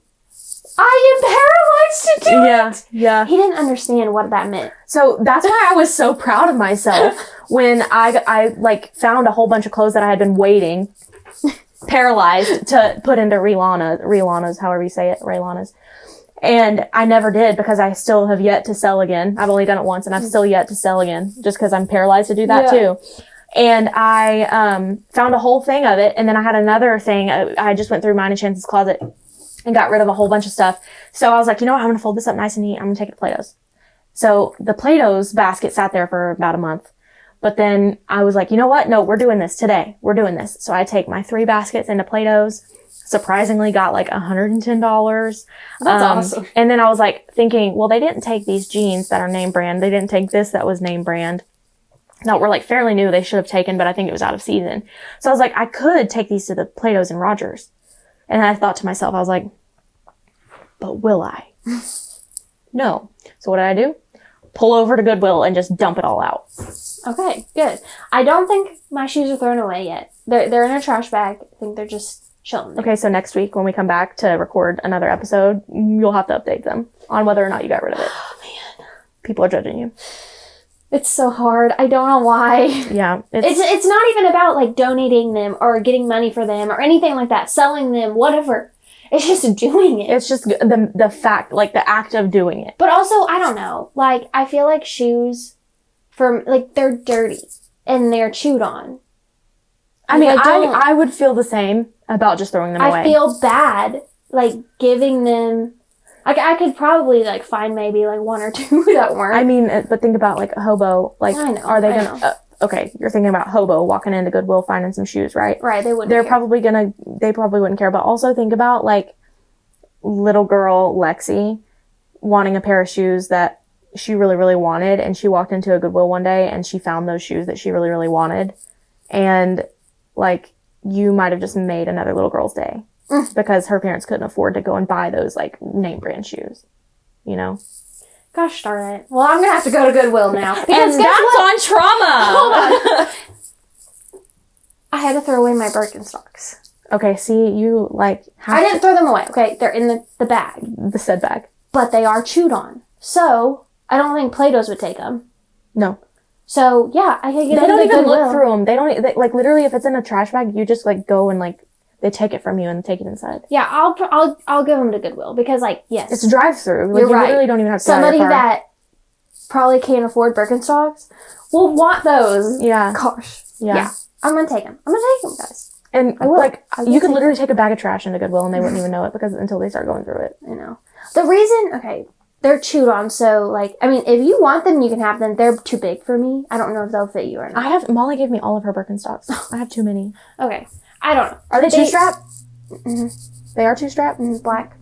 I am paralyzed to do it. Yeah. He didn't understand what that meant. So that's why I was so proud of myself when I found a whole bunch of clothes that I had been waiting paralyzed to put into Rilanas, however you say it, Rilanas. And I never did because I still have yet to sell again. I've only done it once and I've still yet to sell again just because I'm paralyzed to do that too. And I found a whole thing of it. And then I had another thing. I just went through mine and Chance's closet and got rid of a whole bunch of stuff. So I was like, you know what? I'm going to fold this up nice and neat. I'm going to take it to Play-Doh's. So the Play-Doh's basket sat there for about a month. But then I was like, you know what? No, we're doing this today. We're doing this. So I take my 3 baskets into Play-Doh's. Surprisingly got like $110. That's awesome. And then I was like thinking, well, they didn't take these jeans that are name brand. They didn't take this that was name brand. That were like fairly new. They should have taken, but I think it was out of season. So I was like, I could take these to the Play-Doh's and Rogers. And I thought to myself, I was like, but will I? No. So what did I do? Pull over to Goodwill and just dump it all out. Okay, good. I don't think my shoes are thrown away yet. They're in a trash bag. I think they're just chilling there. Okay, so next week when we come back to record another episode, you'll have to update them on whether or not you got rid of it. Oh, man. People are judging you. It's so hard. I don't know why. Yeah. It's not even about like donating them or getting money for them or anything like that. Selling them, whatever. It's just doing it. It's just the fact, like the act of doing it. But also, I don't know. Like, I feel like shoes, they're dirty and they're chewed on. I mean, I would feel the same about just throwing them away. I feel bad, like, giving them... Like, I could probably, like, find maybe, like, 1 or 2 that weren't. I mean, but think about, like, a hobo. Like, I know, are they I gonna... okay, you're thinking about hobo walking into Goodwill finding some shoes, right? Right, they wouldn't They care. probably wouldn't care. But also think about, like, little girl Lexi wanting a pair of shoes that she really, really wanted. And she walked into a Goodwill one day and she found those shoes that she really, really wanted. And, like, you might have just made another little girl's day. Because her parents couldn't afford to go and buy those, like, name brand shoes. You know? Gosh darn it. Well, I'm gonna have to go to Goodwill now. And that's on trauma! Hold on. I had to throw away my Birkenstocks. Okay, see, you, like... I didn't throw them away, okay? They're in the bag. The said bag. But they are chewed on. So, I don't think Play-Doh's would take them. No. So, yeah, I can get They them don't to even Goodwill. look through them. Like, literally, if it's in a trash bag, you just, like, go and, like... They take it from you and take it inside. Yeah, I'll give them to Goodwill because, like, yes, It's a drive-through. Like, You're you right. literally don't even have to get out of somebody your car. that probably can't afford Birkenstocks will want those. Yeah. Gosh. Yeah. I'm gonna take them. guys. And, I will. like, I will you could take literally take a bag of trash into Goodwill and they wouldn't even know it because until they start going through it. I know. The reason, okay, they're chewed on, so, like, I mean, if you want them, you can have them. They're too big for me. I don't know if they'll fit you or not. Molly gave me all of her Birkenstocks. I have too many. Okay. I don't know. Are they They- two-strap? Mhm. They are two-strap? Black.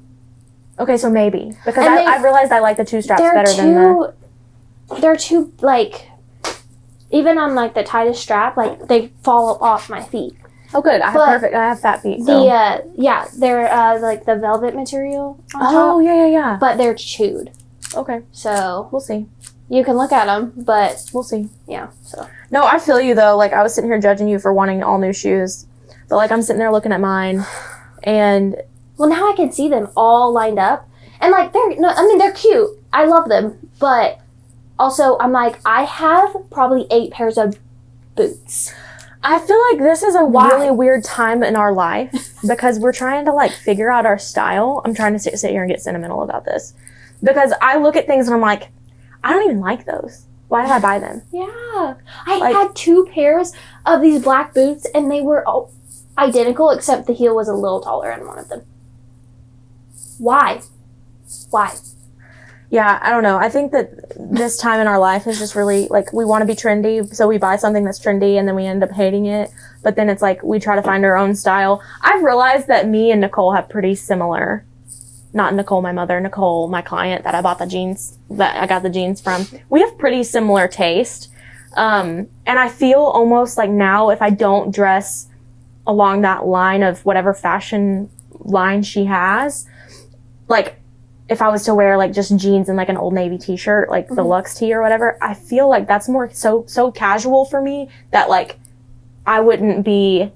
Okay, so maybe. Because And I've realized I like the two-straps They're better than the... they're too, like, even on, like, the tightest strap, like, they fall off my feet. Oh, good. I have fat feet. So. Yeah, they're, like, the velvet material on Oh, top, yeah. but they're chewed. Okay. So, We'll see. you can look at them, but, We'll see. yeah, so. No, I feel you, though. Like, I was sitting here judging you for wanting all new shoes. But, like, I'm sitting there looking at mine. And... Well, now I can see them all lined up. And, like, they're cute. I love them. But, also, I'm like, I have probably 8 pairs of boots. I feel like this is a Why? really weird time in our life because we're trying to, like, figure out our style. I'm trying to sit here and get sentimental about this. Because I look at things and I'm like, I don't even like those. Why did I buy them? Yeah. I Like- had 2 pairs of these black boots, and they were all identical, except the heel was a little taller in one of them. Why? Yeah, I don't know. I think that this time in our life is just really, like, we want to be trendy, so we buy something that's trendy, and then we end up hating it. But then it's like, we try to find our own style. I've realized that me and Nicole have pretty similar, not Nicole, my mother, Nicole, my client that I got the jeans from. We have pretty similar taste. And I feel almost like now if I don't dress along that line of whatever fashion line she has, like, if I was to wear, like, just jeans and, like, an Old Navy t-shirt, like, the Lux tee or whatever, I feel like that's more so casual for me that, like, I wouldn't be,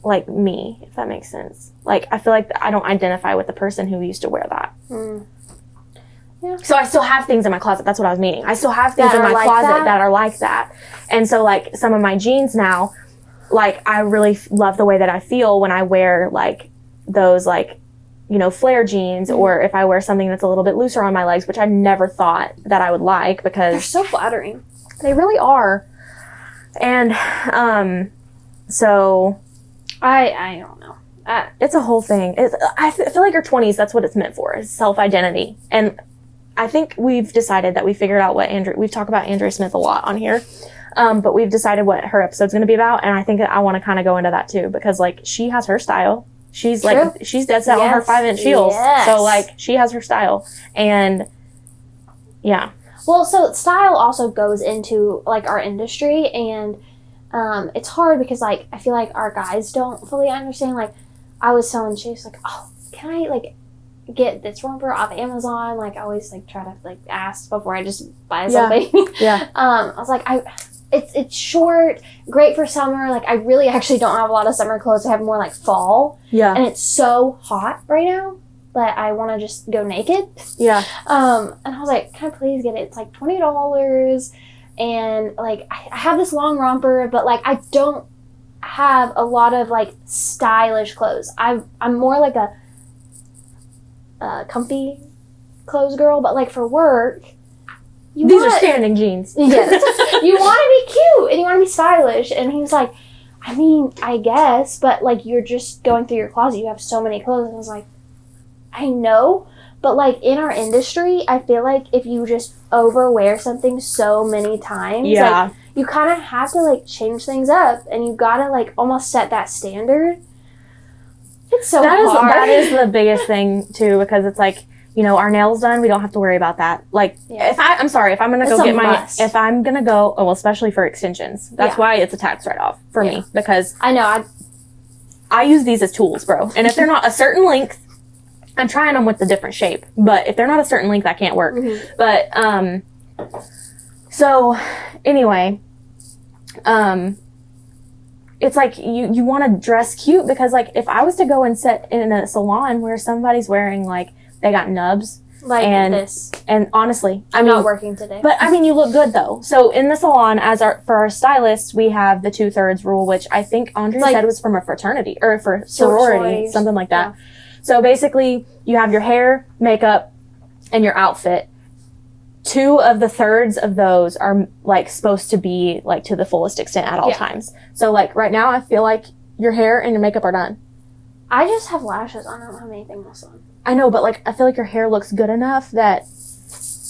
like, me, if that makes sense. Like, I feel like I don't identify with the person who used to wear that. Yeah. So I still have things in my closet. That's what I was meaning. I still have things That in are my like closet that? that are like that. And so, like, some of my jeans now, like, I really love the way that I feel when I wear, like, those, like, flare jeans, or if I wear something that's a little bit looser on my legs, which I never thought that I would like They're because so flattering. they really are. And, so I don't know. it's a whole thing. I feel like your 20s, that's what it's meant for, is self-identity. And I think we've decided that we figured out we've talked about Andrea Smith a lot on here. But we've decided what her episode's going to be about. And I think that I want to kind of go into that too, because like she has her style. She's True. like, she's dead set on her 5-inch heels. Yes. So like she has her style. And yeah. Well, so style also goes into like our industry, and it's hard because like I feel like our guys don't fully understand. Like I was telling Chase, like, oh, can I like get this romper off Amazon? Like I always like try to like ask before I just buy something. Yeah. I was like, it's short, great for summer. Like I really actually don't have a lot of summer clothes. I have more like fall, Yeah. and it's so hot right now that I want to just go naked. Yeah. And I was like, can I please get it? It's like $20. And like, I have this long romper, but like, I don't have a lot of like stylish clothes. I'm more like a comfy clothes girl, but like for work, These are standing jeans. Yes. You want to be cute and you want to be stylish. And he was like, I mean, I guess, but like, you're just going through your closet. You have so many clothes. And I was like, I know, but like in our industry, I feel like if you just overwear something so many times, Yeah. like you kind of have to like change things up, and you gotta like almost set that standard. It's so hard. That is the biggest thing too, because it's like, our nails done, we don't have to worry about that. Like, Yeah. if I'm gonna It's go a get must. if I'm gonna go, especially for extensions, that's Yeah. why it's a tax write-off for me, because I know. I use these as tools, bro. And if they're not a certain length, I'm trying them with a different shape, but if they're not a certain length, that can't work. Mhm. But, so anyway, it's like you want to dress cute, because like if I was to go and sit in a salon where somebody's wearing like, they got nubs, like and this. and honestly, I'm not working today. but I mean, you look good though. So in the salon, for our stylists, we have the 2/3 rule, which I think Andrea Like- said was from a fraternity or for sorority, Sororities. something like that. So basically, you have your hair, makeup, and your outfit. 2 of the thirds of those are like supposed to be like to the fullest extent at all Yeah. times. So like right now, I feel like your hair and your makeup are done. I just have lashes. I don't have anything else on. I know, but like I feel like your hair looks good enough that,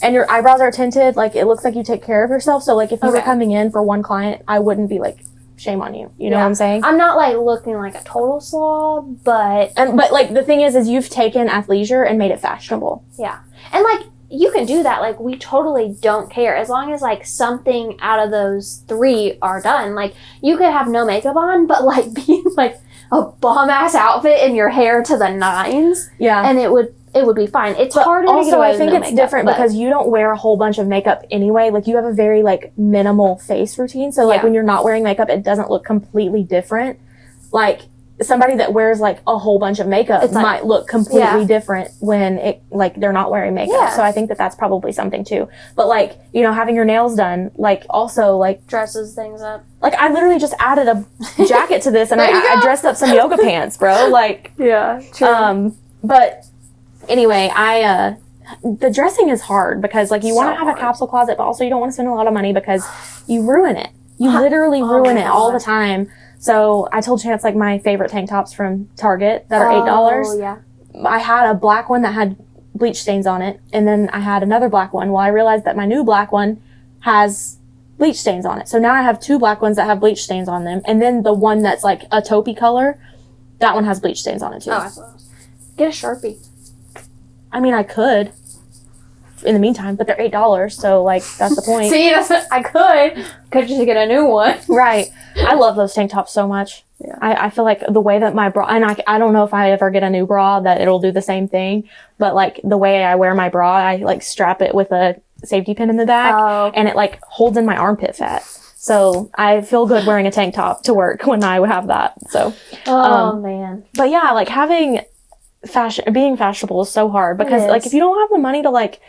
and your eyebrows are tinted. Like it looks like you take care of yourself. So like if you were Okay. coming in for one client, I wouldn't be like, shame on you. You know Yeah. what I'm saying? I'm not like looking like a total slob, but But like the thing is you've taken athleisure and made it fashionable. and like you can do that. Like we totally don't care as long as like something out of those 3 are done. Like you could have no makeup on, but like be like a bomb ass outfit and your hair to the nines, Yeah. and it would be fine. It's But harder to get also, away I with think no it's makeup, different but- because you don't wear a whole bunch of makeup anyway. Like you have a very like minimal face routine. So like Yeah. when you're not wearing makeup, it doesn't look completely different. Like somebody that wears like a whole bunch of makeup It's like- might look completely Yeah. different when it like they're not wearing makeup. Yeah. So I think that that's probably something too. But like, having your nails done, like also like dresses things up. I literally just added a jacket to this and There you I go. dressed up some yoga pants, bro. Like, Yeah, but anyway, the dressing is hard because like you want So to have a hard. capsule closet, but also you don't want to spend a lot of money because you ruin it. You literally Oh ruin my it all the God. time. So I told Chance like my favorite tank tops from Target that are $8. Oh, yeah. I had a black one that had bleach stains on it, and then I had another black one. Well, I realized that my new black one has bleach stains on it. So now I have 2 black ones that have bleach stains on them, and then the one that's like a taupey color, that one has bleach stains on it too. Oh, I suppose. Get a Sharpie. I mean, I could in the meantime, but they're $8, so like that's the point. See, that's what I could just get a new one. Right. I love those tank tops so much. Yeah. I feel like the way that my bra, and I don't know if I ever get a new bra that it'll do the same thing, but like the way I wear my bra, I like strap it with a safety pin in the back, Oh. and it like holds in my armpit fat. So I feel good wearing a tank top to work when I have that. So, Oh, man. but yeah, like being fashionable is so hard because It like is. if you don't have the money to like,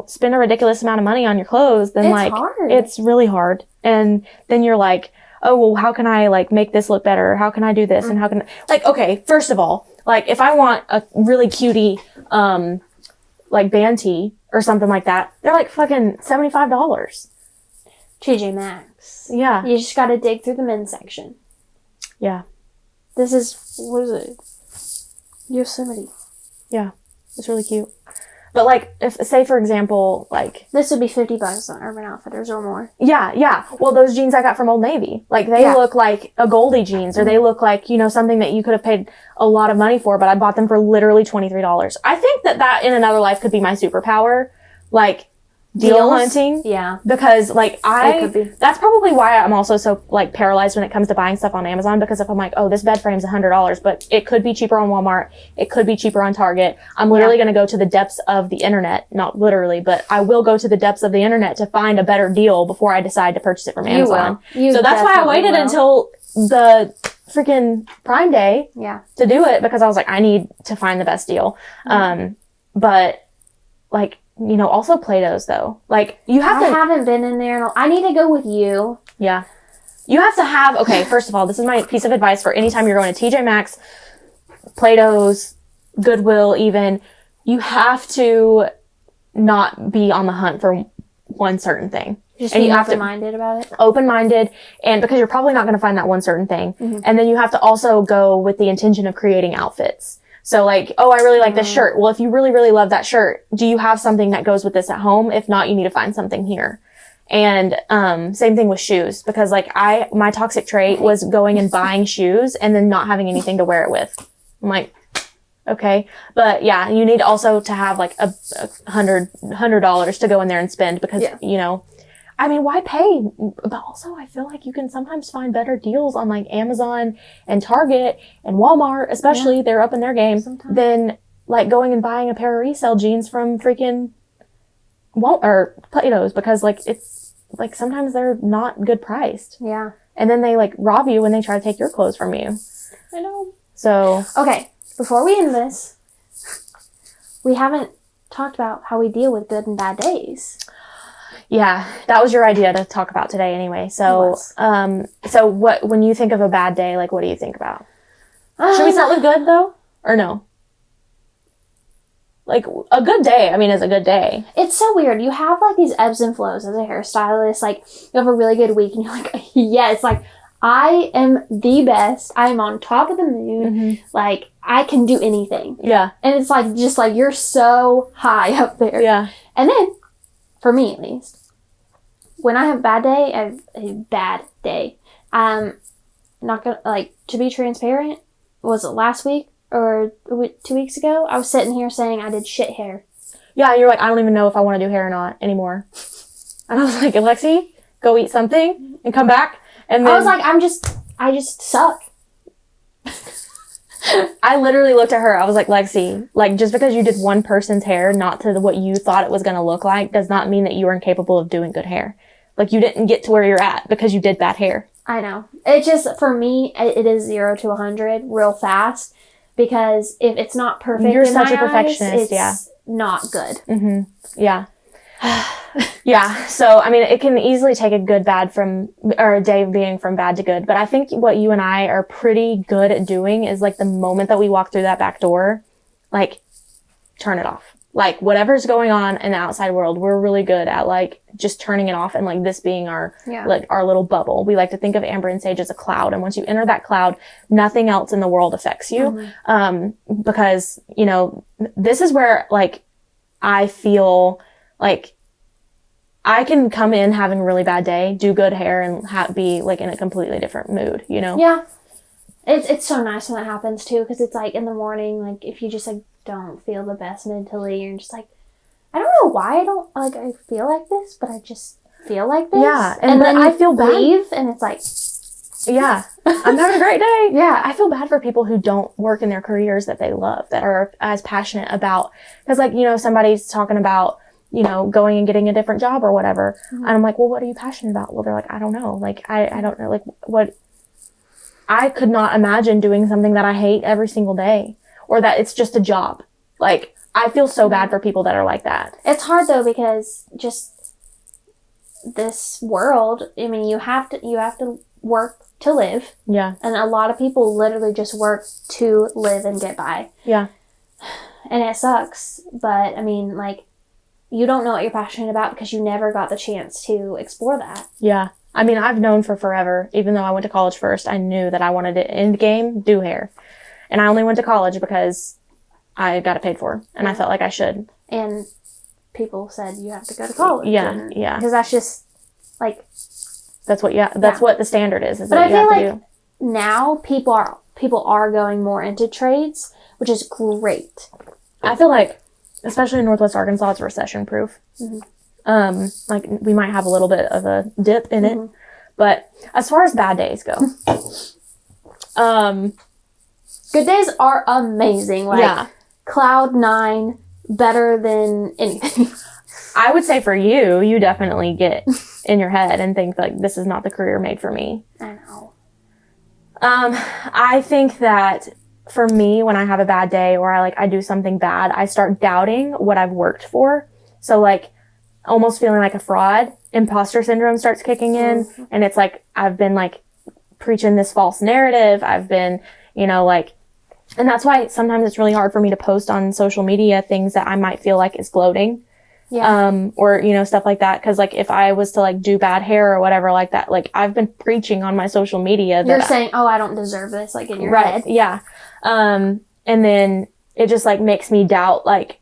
spend a ridiculous amount of money on your clothes, then It's like hard. it's really hard. And then you're like, oh, well, how can I like make this look better? How can I do this? And how can, like, okay, first of all, Like, if I want a really cutie, like band tee or something like that, they're like fucking $75. TJ Maxx. Yeah. You just gotta dig through the men's section. Yeah. This is, what is it? Yosemite. Yeah. It's really cute. But like, if, say for example, like, This would be $50 on Urban Outfitters or more. yeah. Well, those jeans I got from Old Navy, like they Yeah. look like a Goldie jeans, or they look like, you know, something that you could have paid a lot of money for, but I bought them for literally $23. I think that in another life could be my superpower. Like, deal Deals? hunting. Yeah. Because like It could be. that's probably why I'm also so like paralyzed when it comes to buying stuff on Amazon, because if I'm like, oh, this bed frame's $100, but it could be cheaper on Walmart, it could be cheaper on Target. I'm literally going to go to the depths of the internet, not literally, but I will go to the depths of the internet to find a better deal before I decide to purchase it from You Amazon. will. You So that's why I definitely waited will. until the freaking Prime Day Yeah. to do it, because I was like, I need to find the best deal. But like, you know, also Play-Dohs though. Like, you have I to, haven't been in there. I need to go with you. yeah. You have to have, okay, first of all, this is my piece of advice for anytime you're going to TJ Maxx, Play-Dohs, Goodwill even, you have to not be on the hunt for one certain thing. Just And be you have to open-minded about it. open-minded, and because you're probably not going to find that one certain thing. And then you have to also go with the intention of creating outfits. So like, oh, I really like this shirt. Well, if you really, really love that shirt, do you have something that goes with this at home? If not, you need to find something here. And, same thing with shoes, because like my toxic trait was going and buying shoes and then not having anything to wear it with. I'm like, okay. But yeah, you need also to have like a $100 to go in there and spend, because, you know, I mean, why pay? But also, I feel like you can sometimes find better deals on like Amazon and Target and Walmart, especially, they're up in their game, than like going and buying a pair of resale jeans from freaking or Play-Dohs, because like it's like sometimes they're not good priced. Yeah. And then they like rob you when they try to take your clothes from you. I know. So, Okay. Before we end this, we haven't talked about how we deal with good and bad days. yeah, that was your idea to talk about today anyway. So, so when you think of a bad day, like what do you think about? Should we start with good though? Or no? Like a good day, I mean, is a good day. It's so weird. You have like these ebbs and flows as a hairstylist. Like you have a really good week and you're like, yes, like I am the best. I am on top of the moon. Like I can do anything. Yeah. And it's like, just like you're so high up there. Yeah. And then, for me at least, when I have a bad day, I have a bad day. Not gonna, like, to be transparent, was it last week or 2 weeks ago? I was sitting here saying I did shit hair. Yeah, you're like, I don't even know if I want to do hair or not anymore. And I was like, Alexi, go eat something and come back. And then I was like, I just suck. I literally looked at her. I was like, Lexi, like just because you did one person's hair, not to what you thought it was going to look like, does not mean that you are incapable of doing good hair. Like you didn't get to where you're at because you did bad hair. I know. It just, for me, it is 0 to 100 real fast, because if it's not perfect, You're in such my a perfectionist, eyes, it's not good. Yeah. Yeah. So, I mean, it can easily take a day being from bad to good. But I think what you and I are pretty good at doing is like the moment that we walk through that back door, like turn it off. Like whatever's going on in the outside world, we're really good at like just turning it off, and like this being our, like our little bubble. We like to think of Amber and Sage as a cloud. And once you enter that cloud, nothing else in the world affects you. Because, you know, this is where like I feel like I can come in having a really bad day, do good hair, and be like in a completely different mood, you know? Yeah. It's so nice when that happens too, because it's like in the morning, like if you just like don't feel the best mentally, you're just like, I don't know why I feel like this, but I just feel like this. Yeah. And then I you feel bad. leave and it's like, yeah, I'm having a great day. Yeah. I feel bad for people who don't work in their careers that they love, that are as passionate about, because like, you know, somebody's talking about, you know, going and getting a different job or whatever. And I'm like, well, what are you passionate about? Well, they're like, I don't know. Like, I don't know. Like what, I could not imagine doing something that I hate every single day, or that it's just a job. Like, I feel so bad for people that are like that. It's hard though, because just this world, I mean, you have to work to live. Yeah. And a lot of people literally just work to live and get by. Yeah. And it sucks. But, I mean, like, you don't know what you're passionate about because you never got the chance to explore that. Yeah. I mean, I've known for forever, even though I went to college first, I knew that I wanted to end game do hair. And I only went to college because I got it paid for and I felt like I should. And people said you have to go to college. Yeah. Yeah. Because that's just, like... That's what the standard is But I what you feel have to like do. now people are going more into trades, which is great. I feel like, especially in Northwest Arkansas, it's recession proof. Mm-hmm. Like we might have a little bit of a dip in it, but as far as bad days go, good days are amazing. Like, yeah, cloud 9, better than anything. I would say for you definitely get in your head and think like, this is not the career made for me. I know. I think that for me, when I have a bad day or I do something bad, I start doubting what I've worked for. So like almost feeling like a fraud, imposter syndrome starts kicking in. Mm-hmm. And it's like, I've been like preaching this false narrative. I've been, and that's why sometimes it's really hard for me to post on social media things that I might feel like is gloating. Yeah. Or, stuff like that. Cause like if I was to like do bad hair or whatever like that, like I've been preaching on my social media that You're saying, oh, I don't deserve this, like in your right. head. Yeah. And then it just like makes me doubt like,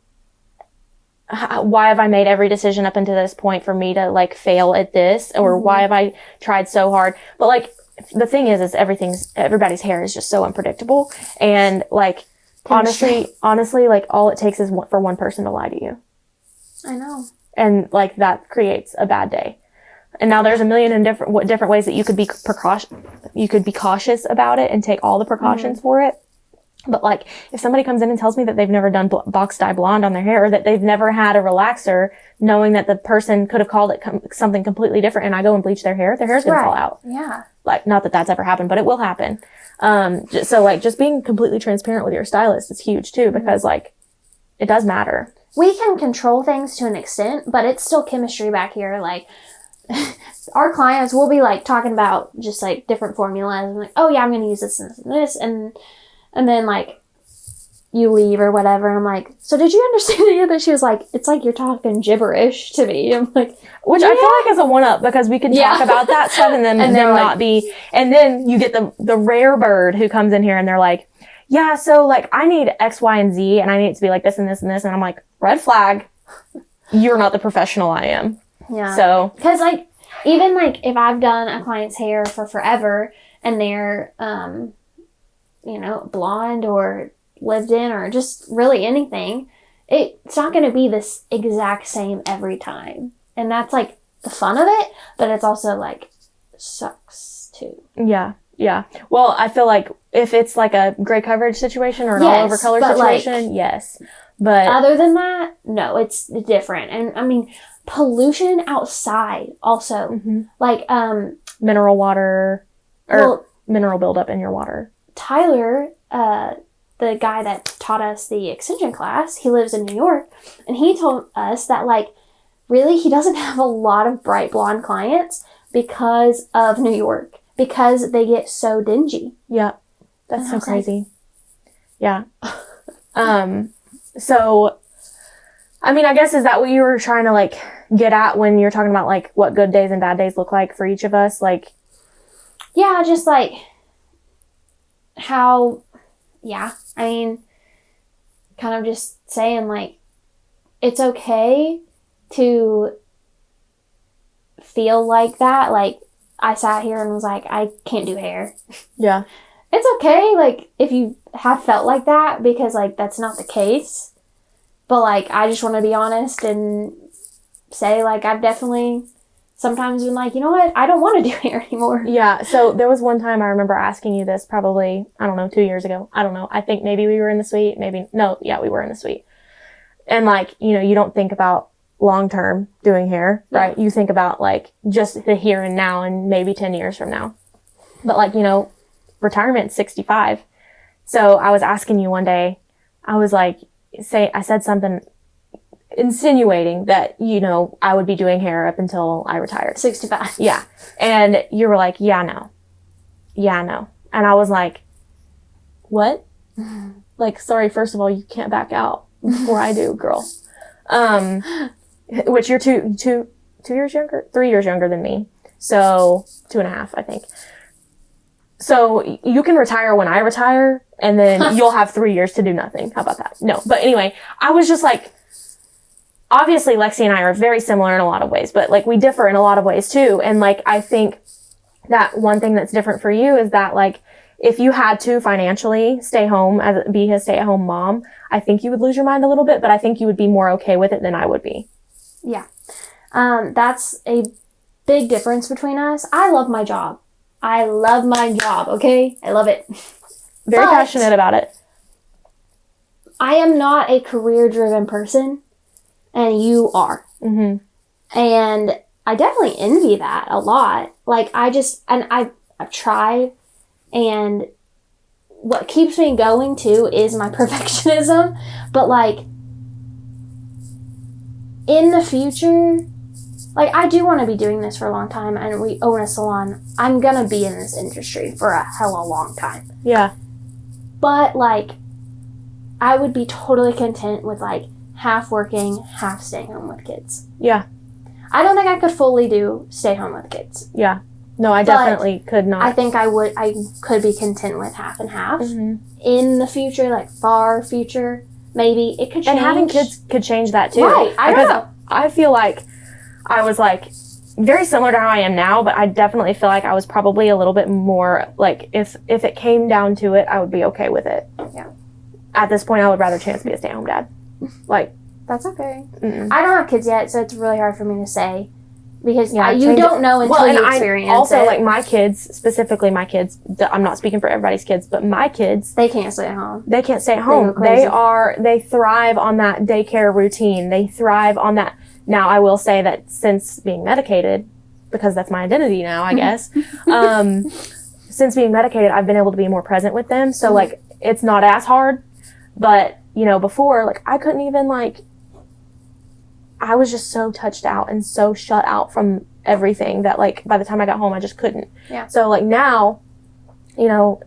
why have I made every decision up until this point for me to like fail at this? Or why have I tried so hard? But like, the thing is everybody's hair is just so unpredictable. And like, honestly, like all it takes is for one person to lie to you. I know. And like that creates a bad day. And now there's a million and different ways that you could be cautious about it and take all the precautions for it. But like, if somebody comes in and tells me that they've never done box dye blonde on their hair, or that they've never had a relaxer, knowing that the person could have called it something completely different, and I go and bleach their hair's going to fall out. Yeah. Like, not that that's ever happened, but it will happen. So like, just being completely transparent with your stylist is huge too, because like, it does matter. We can control things to an extent, but it's still chemistry back here. Like, our clients will be like talking about just like different formulas and like, oh yeah, I'm going to use this and this and then like you leave or whatever. And I'm like, so did you understand any of that? She was like, it's like you're talking gibberish to me. I'm like, which I feel like is a one up because we can talk about that stuff and then, and then like, not be, and then you get the rare bird who comes in here and they're like, yeah, so like I need X, Y, and Z and I need it to be like this and this and this. And I'm like, red flag. You're not the professional I am. Yeah. So, cause like, even like if I've done a client's hair for forever and they're, blonde or lived in or just really anything, it's not going to be this exact same every time. And that's like the fun of it, but it's also like sucks too. Yeah. Yeah. Well, I feel like if it's like a gray coverage situation or an all over color situation, like, yes. But other than that, no, it's different. And I mean, pollution outside also, like, mineral water or mineral buildup in your water. Tyler, the guy that taught us the extension class, he lives in New York, and he told us that, like, really he doesn't have a lot of bright blonde clients because of New York, because they get so dingy. Yeah. That's so crazy. Yeah. So, I mean, I guess, is that what you were trying to, like, get at when you're talking about, like, what good days and bad days look like for each of us? Like, yeah, just, like, how, yeah, I mean, kind of just saying, like, it's okay to feel like that. Like, I sat here and was like, I can't do hair. Yeah. It's okay, like, if you have felt like that, because, like, that's not the case. But, like, I just want to be honest and say, like, I've definitely sometimes been like, you know what, I don't want to do hair anymore. Yeah, so there was one time I remember asking you this probably, I don't know, 2 years ago. I don't know. I think maybe we were in the suite. We were in the suite. And, like, you don't think about long-term doing hair, right? You think about, like, just the here and now and maybe 10 years from now. But, like, retirement 65. So I was asking you one day, I was like, I said something insinuating that, I would be doing hair up until I retired. 65. Yeah. And you were like, yeah, no. yeah, no. And I was like, what? Like, sorry, first of all, you can't back out before I do, girl. Which you're 2 years younger, 3 years younger than me. So 2.5, I think. So you can retire when I retire, and then you'll have 3 years to do nothing. How about that? No. But anyway, I was just like, obviously Lexi and I are very similar in a lot of ways, but like we differ in a lot of ways too. And like, I think that one thing that's different for you is that like, if you had to financially stay home be a stay-at-home mom, I think you would lose your mind a little bit, but I think you would be more okay with it than I would be. Yeah. That's a big difference between us. I love my job. Okay? I love it. Very But passionate about it. I am not a career-driven person, and you are. Mm-hmm. And I definitely envy that a lot. Like, I've tried, and what keeps me going too is my perfectionism. But like, in the future, like, I do want to be doing this for a long time, and we own a salon. I'm gonna be in this industry for a hella long time. Yeah. But like, I would be totally content with like half working, half staying home with kids. Yeah. I don't think I could fully do stay home with kids. Yeah. No, I definitely could not. I think I could be content with half and half. Mm-hmm. In the future, like far future, maybe it could change. And having kids could change that too. Right, I know. I feel like I was like very similar to how I am now, but I definitely feel like I was probably a little bit more like, if it came down to it, I would be okay with it. Yeah. At this point, I would rather Chance be a stay-at-home dad. Like, That's okay. mm-mm. I don't have kids yet, so it's really hard for me to say. Because Yeah, you don't know until you experience also, it. like, my kids, specifically my kids, I'm not speaking for everybody's kids, but my kids, They can't stay at home. they can't stay at go home. crazy. They thrive on that daycare routine. They thrive on that. Now, I will say that since being medicated, because that's my identity now, I guess, since being medicated, I've been able to be more present with them. So, like, it's not as hard. But, you know, before, like, I couldn't even, like, I was just so touched out and so shut out from everything that, like, by the time I got home, I just couldn't. Yeah. So, like, now, you know,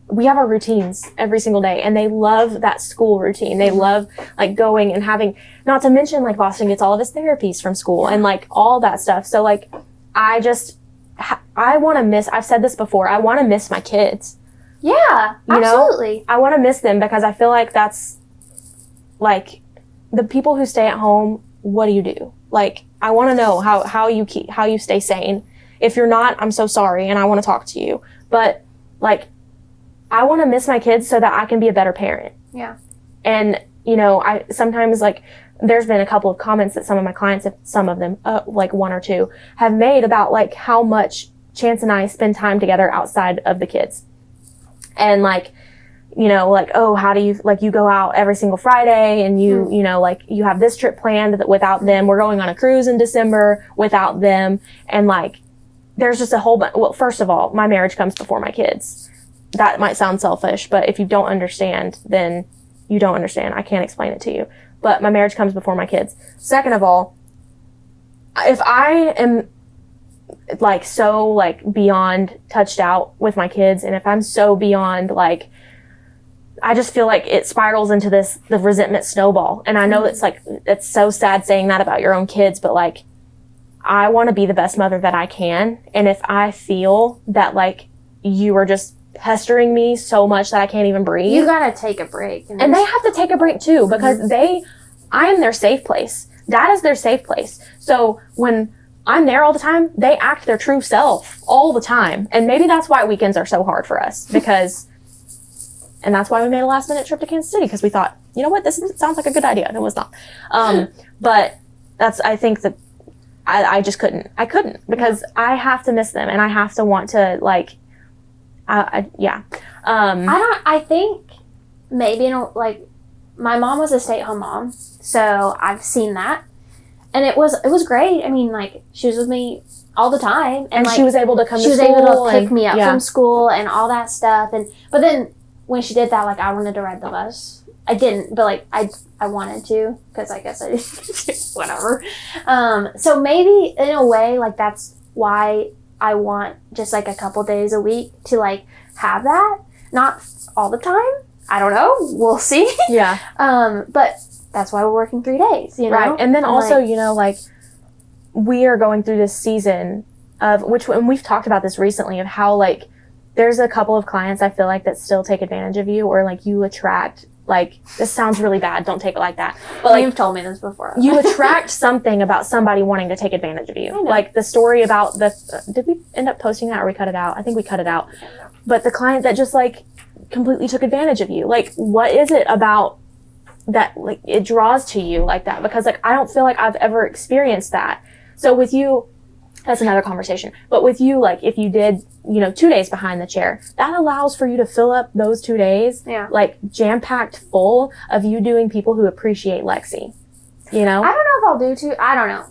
we have our routines every single day, and they love that school routine. They love, like, going and having, not to mention, like, Boston gets all of his therapies from school and, like, all that stuff. So, like, I want to miss, I've said this before, I want to miss my kids. Yeah, You know? absolutely. I want to miss them because I feel like that's, like, the people who stay at home, what do you do? Like, I want to know how you stay sane. If you're not, I'm so sorry, and I want to talk to you. But, like, I want to miss my kids so that I can be a better parent. Yeah. And, you know, I sometimes, like, there's been a couple of comments that some of my clients, some of them, like one or two, have made about, like, how much Chance and I spend time together outside of the kids. And, like, you know, like, oh, how do you, like, you go out every single Friday and you know, like, you have this trip planned without them. We're going on a cruise in December without them. And, like, there's just a whole bunch. Well, first of all, my marriage comes before my kids. That might sound selfish, but if you don't understand, then you don't understand. I can't explain it to you. But my marriage comes before my kids. Second of all, if I am, like, so, like, beyond touched out with my kids, and if I'm so beyond, like, I just feel like it spirals into the resentment snowball. And I know it's, like, it's so sad saying that about your own kids, but, like, I want to be the best mother that I can. And if I feel that, like, you are just pestering me so much that I can't even breathe. You gotta take a break. And they have to take a break too, because I am their safe place. Dad is their safe place. So when I'm there all the time, they act their true self all the time. And maybe that's why weekends are so hard for us, because, and that's why we made a last minute trip to Kansas City, because we thought, you know what, this sounds like a good idea. And it was not. But I think that I just couldn't. I couldn't, because I have to miss them, and I have to want to, like, yeah. I think maybe, like, my mom was a stay-at-home mom, so I've seen that. And it was great. I mean, like, she was with me all the time. And like, she was able to come to school. She was able to pick me up yeah. from school and all that stuff. But then when she did that, like, I wanted to ride the bus. I didn't, but, like, I wanted to, because I guess I didn't. Whatever. So maybe, in a way, like, that's why I want just like a couple days a week to like have that. Not all the time. I don't know. We'll see. Yeah. But that's why we're working 3 days, you know? Right. And then I'm also, like, you know, like we are going through this season of which, and we've talked about this recently, of how like there's a couple of clients I feel like that still take advantage of you, or like you attract, like, this sounds really bad, don't take it like that, but like you've told me this before. you attract something about somebody wanting to take advantage of you. Like the story about did we end up posting that or we cut it out? I think we cut it out. But the client that just like completely took advantage of you. Like, what is it about that, like, it draws to you like that? Because like, I don't feel like I've ever experienced that. So with you, that's another conversation. But with you, like, if you did, you know, 2 days behind the chair, that allows for you to fill up those 2 days, like, jam-packed full of you doing people who appreciate Lexi. You know? I don't know if I'll do two. I don't know.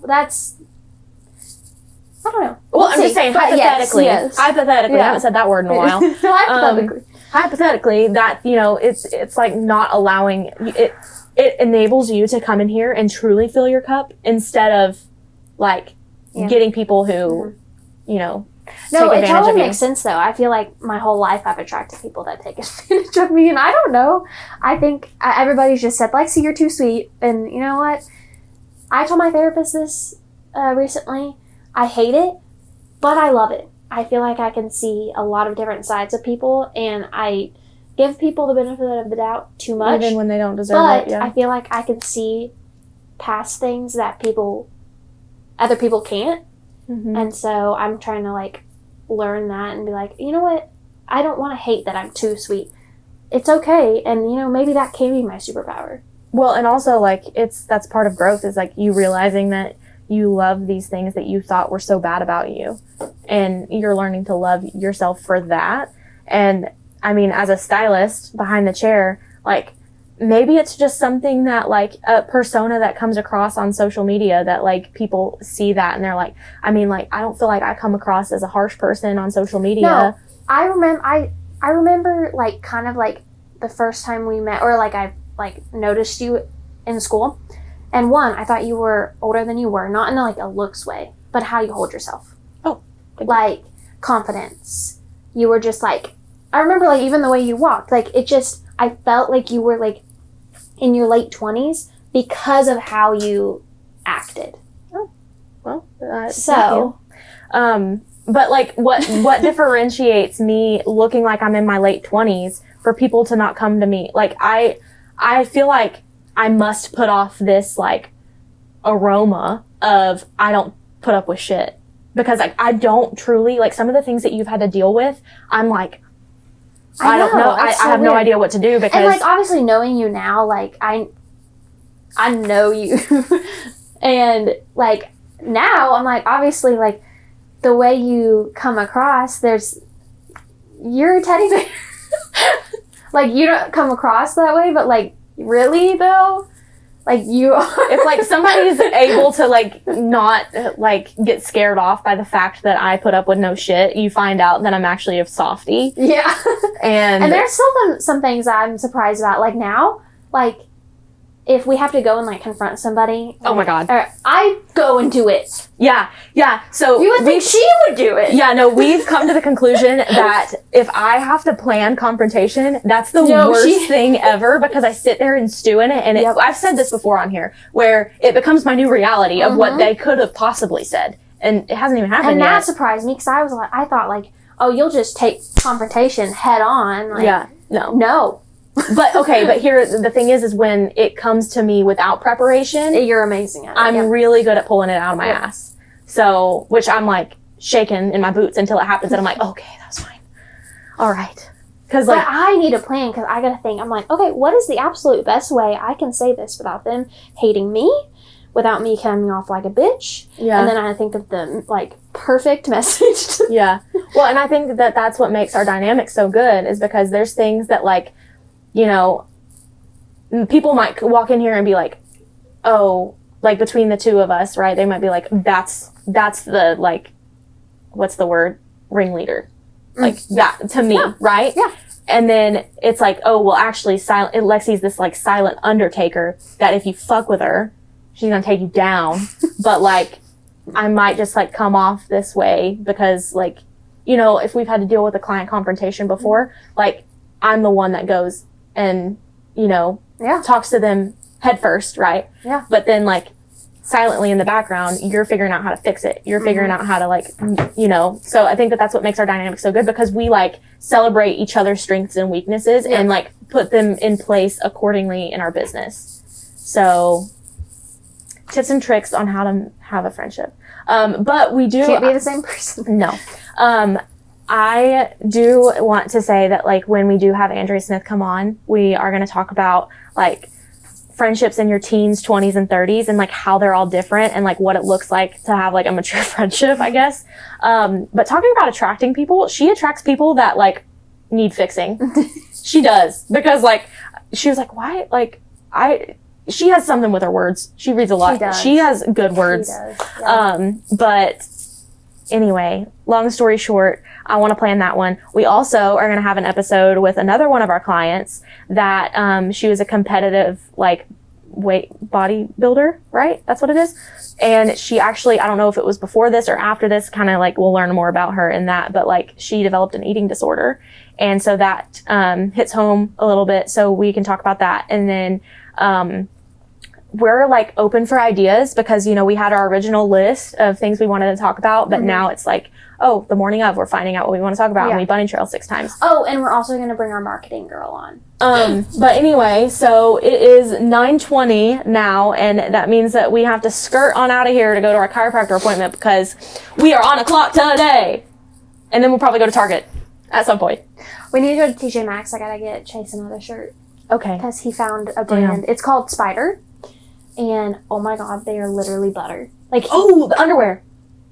I don't know. Well, I'm just saying, hypothetically. Yes. Hypothetically. I haven't said that word in a while. Hypothetically. Hypothetically, that, you know, it's like not allowing, it enables you to come in here and truly fill your cup instead of, like, getting people who, you know, no, take it advantage totally of you. makes sense though. I feel like my whole life I've attracted people that take advantage of me, and I don't know. I think everybody's just said, Lexi, you're too sweet. And you know what? I told my therapist this recently. I hate it, but I love it. I feel like I can see a lot of different sides of people, and I give people the benefit of the doubt too much. Even when they don't deserve but it, yeah. I feel like I can see past things that other people can't. Mm-hmm. And so I'm trying to like learn that and be like, you know what? I don't want to hate that I'm too sweet. It's okay. And you know, maybe that can be my superpower. Well, and also like that's part of growth, is like you realizing that you love these things that you thought were so bad about you, and you're learning to love yourself for that. And I mean, as a stylist behind the chair, like, maybe it's just something that, like, a persona that comes across on social media that, like, people see that and they're like, I mean, like, I don't feel like I come across as a harsh person on social media. No, I remember, like, kind of, like, the first time we met, or, like, I, like, noticed you in school. And one, I thought you were older than you were, not in, like, a looks way, but how you hold yourself. Oh. Like, confidence. You were just, like, I remember, like, even the way you walked. Like, it just, I felt like you were, like, in your late 20s because of how you acted. Oh, well, so, but like what differentiates me looking like I'm in my late 20s for people to not come to me? Like, I feel like I must put off this, like, aroma of I don't put up with shit, because like I don't truly, like, some of the things that you've had to deal with, I'm like, I don't know. I have no idea what to do, because... And, like, obviously knowing you now, like, I know you. And, like, now I'm like, obviously, like, the way you come across, you're a teddy bear. Like, you don't come across that way, but, like, really, though? Like, you are. If, like, somebody's able to, like, not, like, get scared off by the fact that I put up with no shit, you find out that I'm actually a softie. Yeah. And there's still some things I'm surprised about. Like, now, like, if we have to go and, like, confront somebody. Oh, my God. I go and do it. Yeah. So you would think she would do it. Yeah, no, we've come to the conclusion that if I have to plan confrontation, that's the worst thing ever, because I sit there and stew in it. And I've said this before on here, where it becomes my new reality of what they could have possibly said. And it hasn't even happened yet. And that surprised me, because I thought, like, oh, you'll just take confrontation head on. Like, yeah, no. No. But here, the thing is when it comes to me without preparation, you're amazing at it. I'm really good at pulling it out of my ass. So, which I'm like shaking in my boots until it happens, and I'm like, okay, that's fine. All right. But I need a plan, because I gotta think. I'm like, okay, what is the absolute best way I can say this without them hating me, without me coming off like a bitch? Yeah. And then I think of the, like, perfect message. Yeah. Well, and I think that that's what makes our dynamic so good, is because there's things that, like, you know, people might walk in here and be like, oh, like, between the two of us, right? They might be like, that's the, like, what's the word? Ringleader. Like, that, to me, right? Yeah. And then it's like, oh, well, actually, Lexi's this, like, silent undertaker that if you fuck with her, she's gonna take you down. But, like, I might just like come off this way because like, you know, if we've had to deal with a client confrontation before, like I'm the one that goes and, you know, Yeah. talks to them head first, right? Yeah. But then like silently in the background, you're figuring out how to fix it. You're figuring out how to like, you know, so I think that that's what makes our dynamic so good because we like celebrate each other's strengths and weaknesses and like put them in place accordingly in our business. So tips and tricks on how to have a friendship. But we do Can't be the same person. no. I do want to say that like when we do have Andrea Smith come on, we are going to talk about like friendships in your teens, 20s, and 30s and like how they're all different and like what it looks like to have like a mature friendship, I guess. But talking about attracting people, she attracts people that like need fixing. She does because like she was like, why? Like she has something with her words. She reads a lot. She does. She has good words. She does. Yeah. But anyway, long story short, I want to plan that one. We also are going to have an episode with another one of our clients that she was a competitive like weight bodybuilder, right? That's what it is. And she actually, I don't know if it was before this or after this, kind of like we'll learn more about her in that, but like she developed an eating disorder. And so that hits home a little bit. So we can talk about that. And then we're like open for ideas because, you know, we had our original list of things we wanted to talk about, but now it's like, oh, the morning of, we're finding out what we want to talk about and we bunny trail 6 times. Oh, and we're also going to bring our marketing girl on. But anyway, so it is 9:20 now, and that means that we have to skirt on out of here to go to our chiropractor appointment because we are on a clock today. And then we'll probably go to Target at some point. We need to go to TJ Maxx. I got to get Chase another shirt Okay. because he found a brand. It's called Spider. And oh my God, they are literally butter. Like, Oh, the underwear.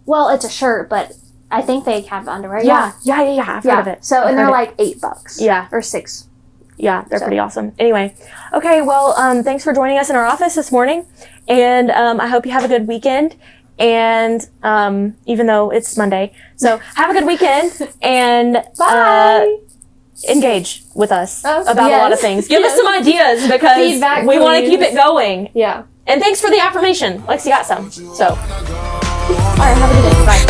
well, it's a shirt, but I think they have underwear. Yeah. I've heard of it. So, I've and they're heard like $8. Yeah. Or $6. Yeah, they're pretty awesome. Anyway, okay, well, thanks for joining us in our office this morning. And I hope you have a good weekend. And even though it's Monday. So have a good weekend. And Bye. engage with us Oh, about a lot of yes. things. Give us some ideas because Feedback, we want to please. keep it going. Yeah. And thanks for the affirmation. Lexi got some. So, all Wanna go on right, have a good day. Bye.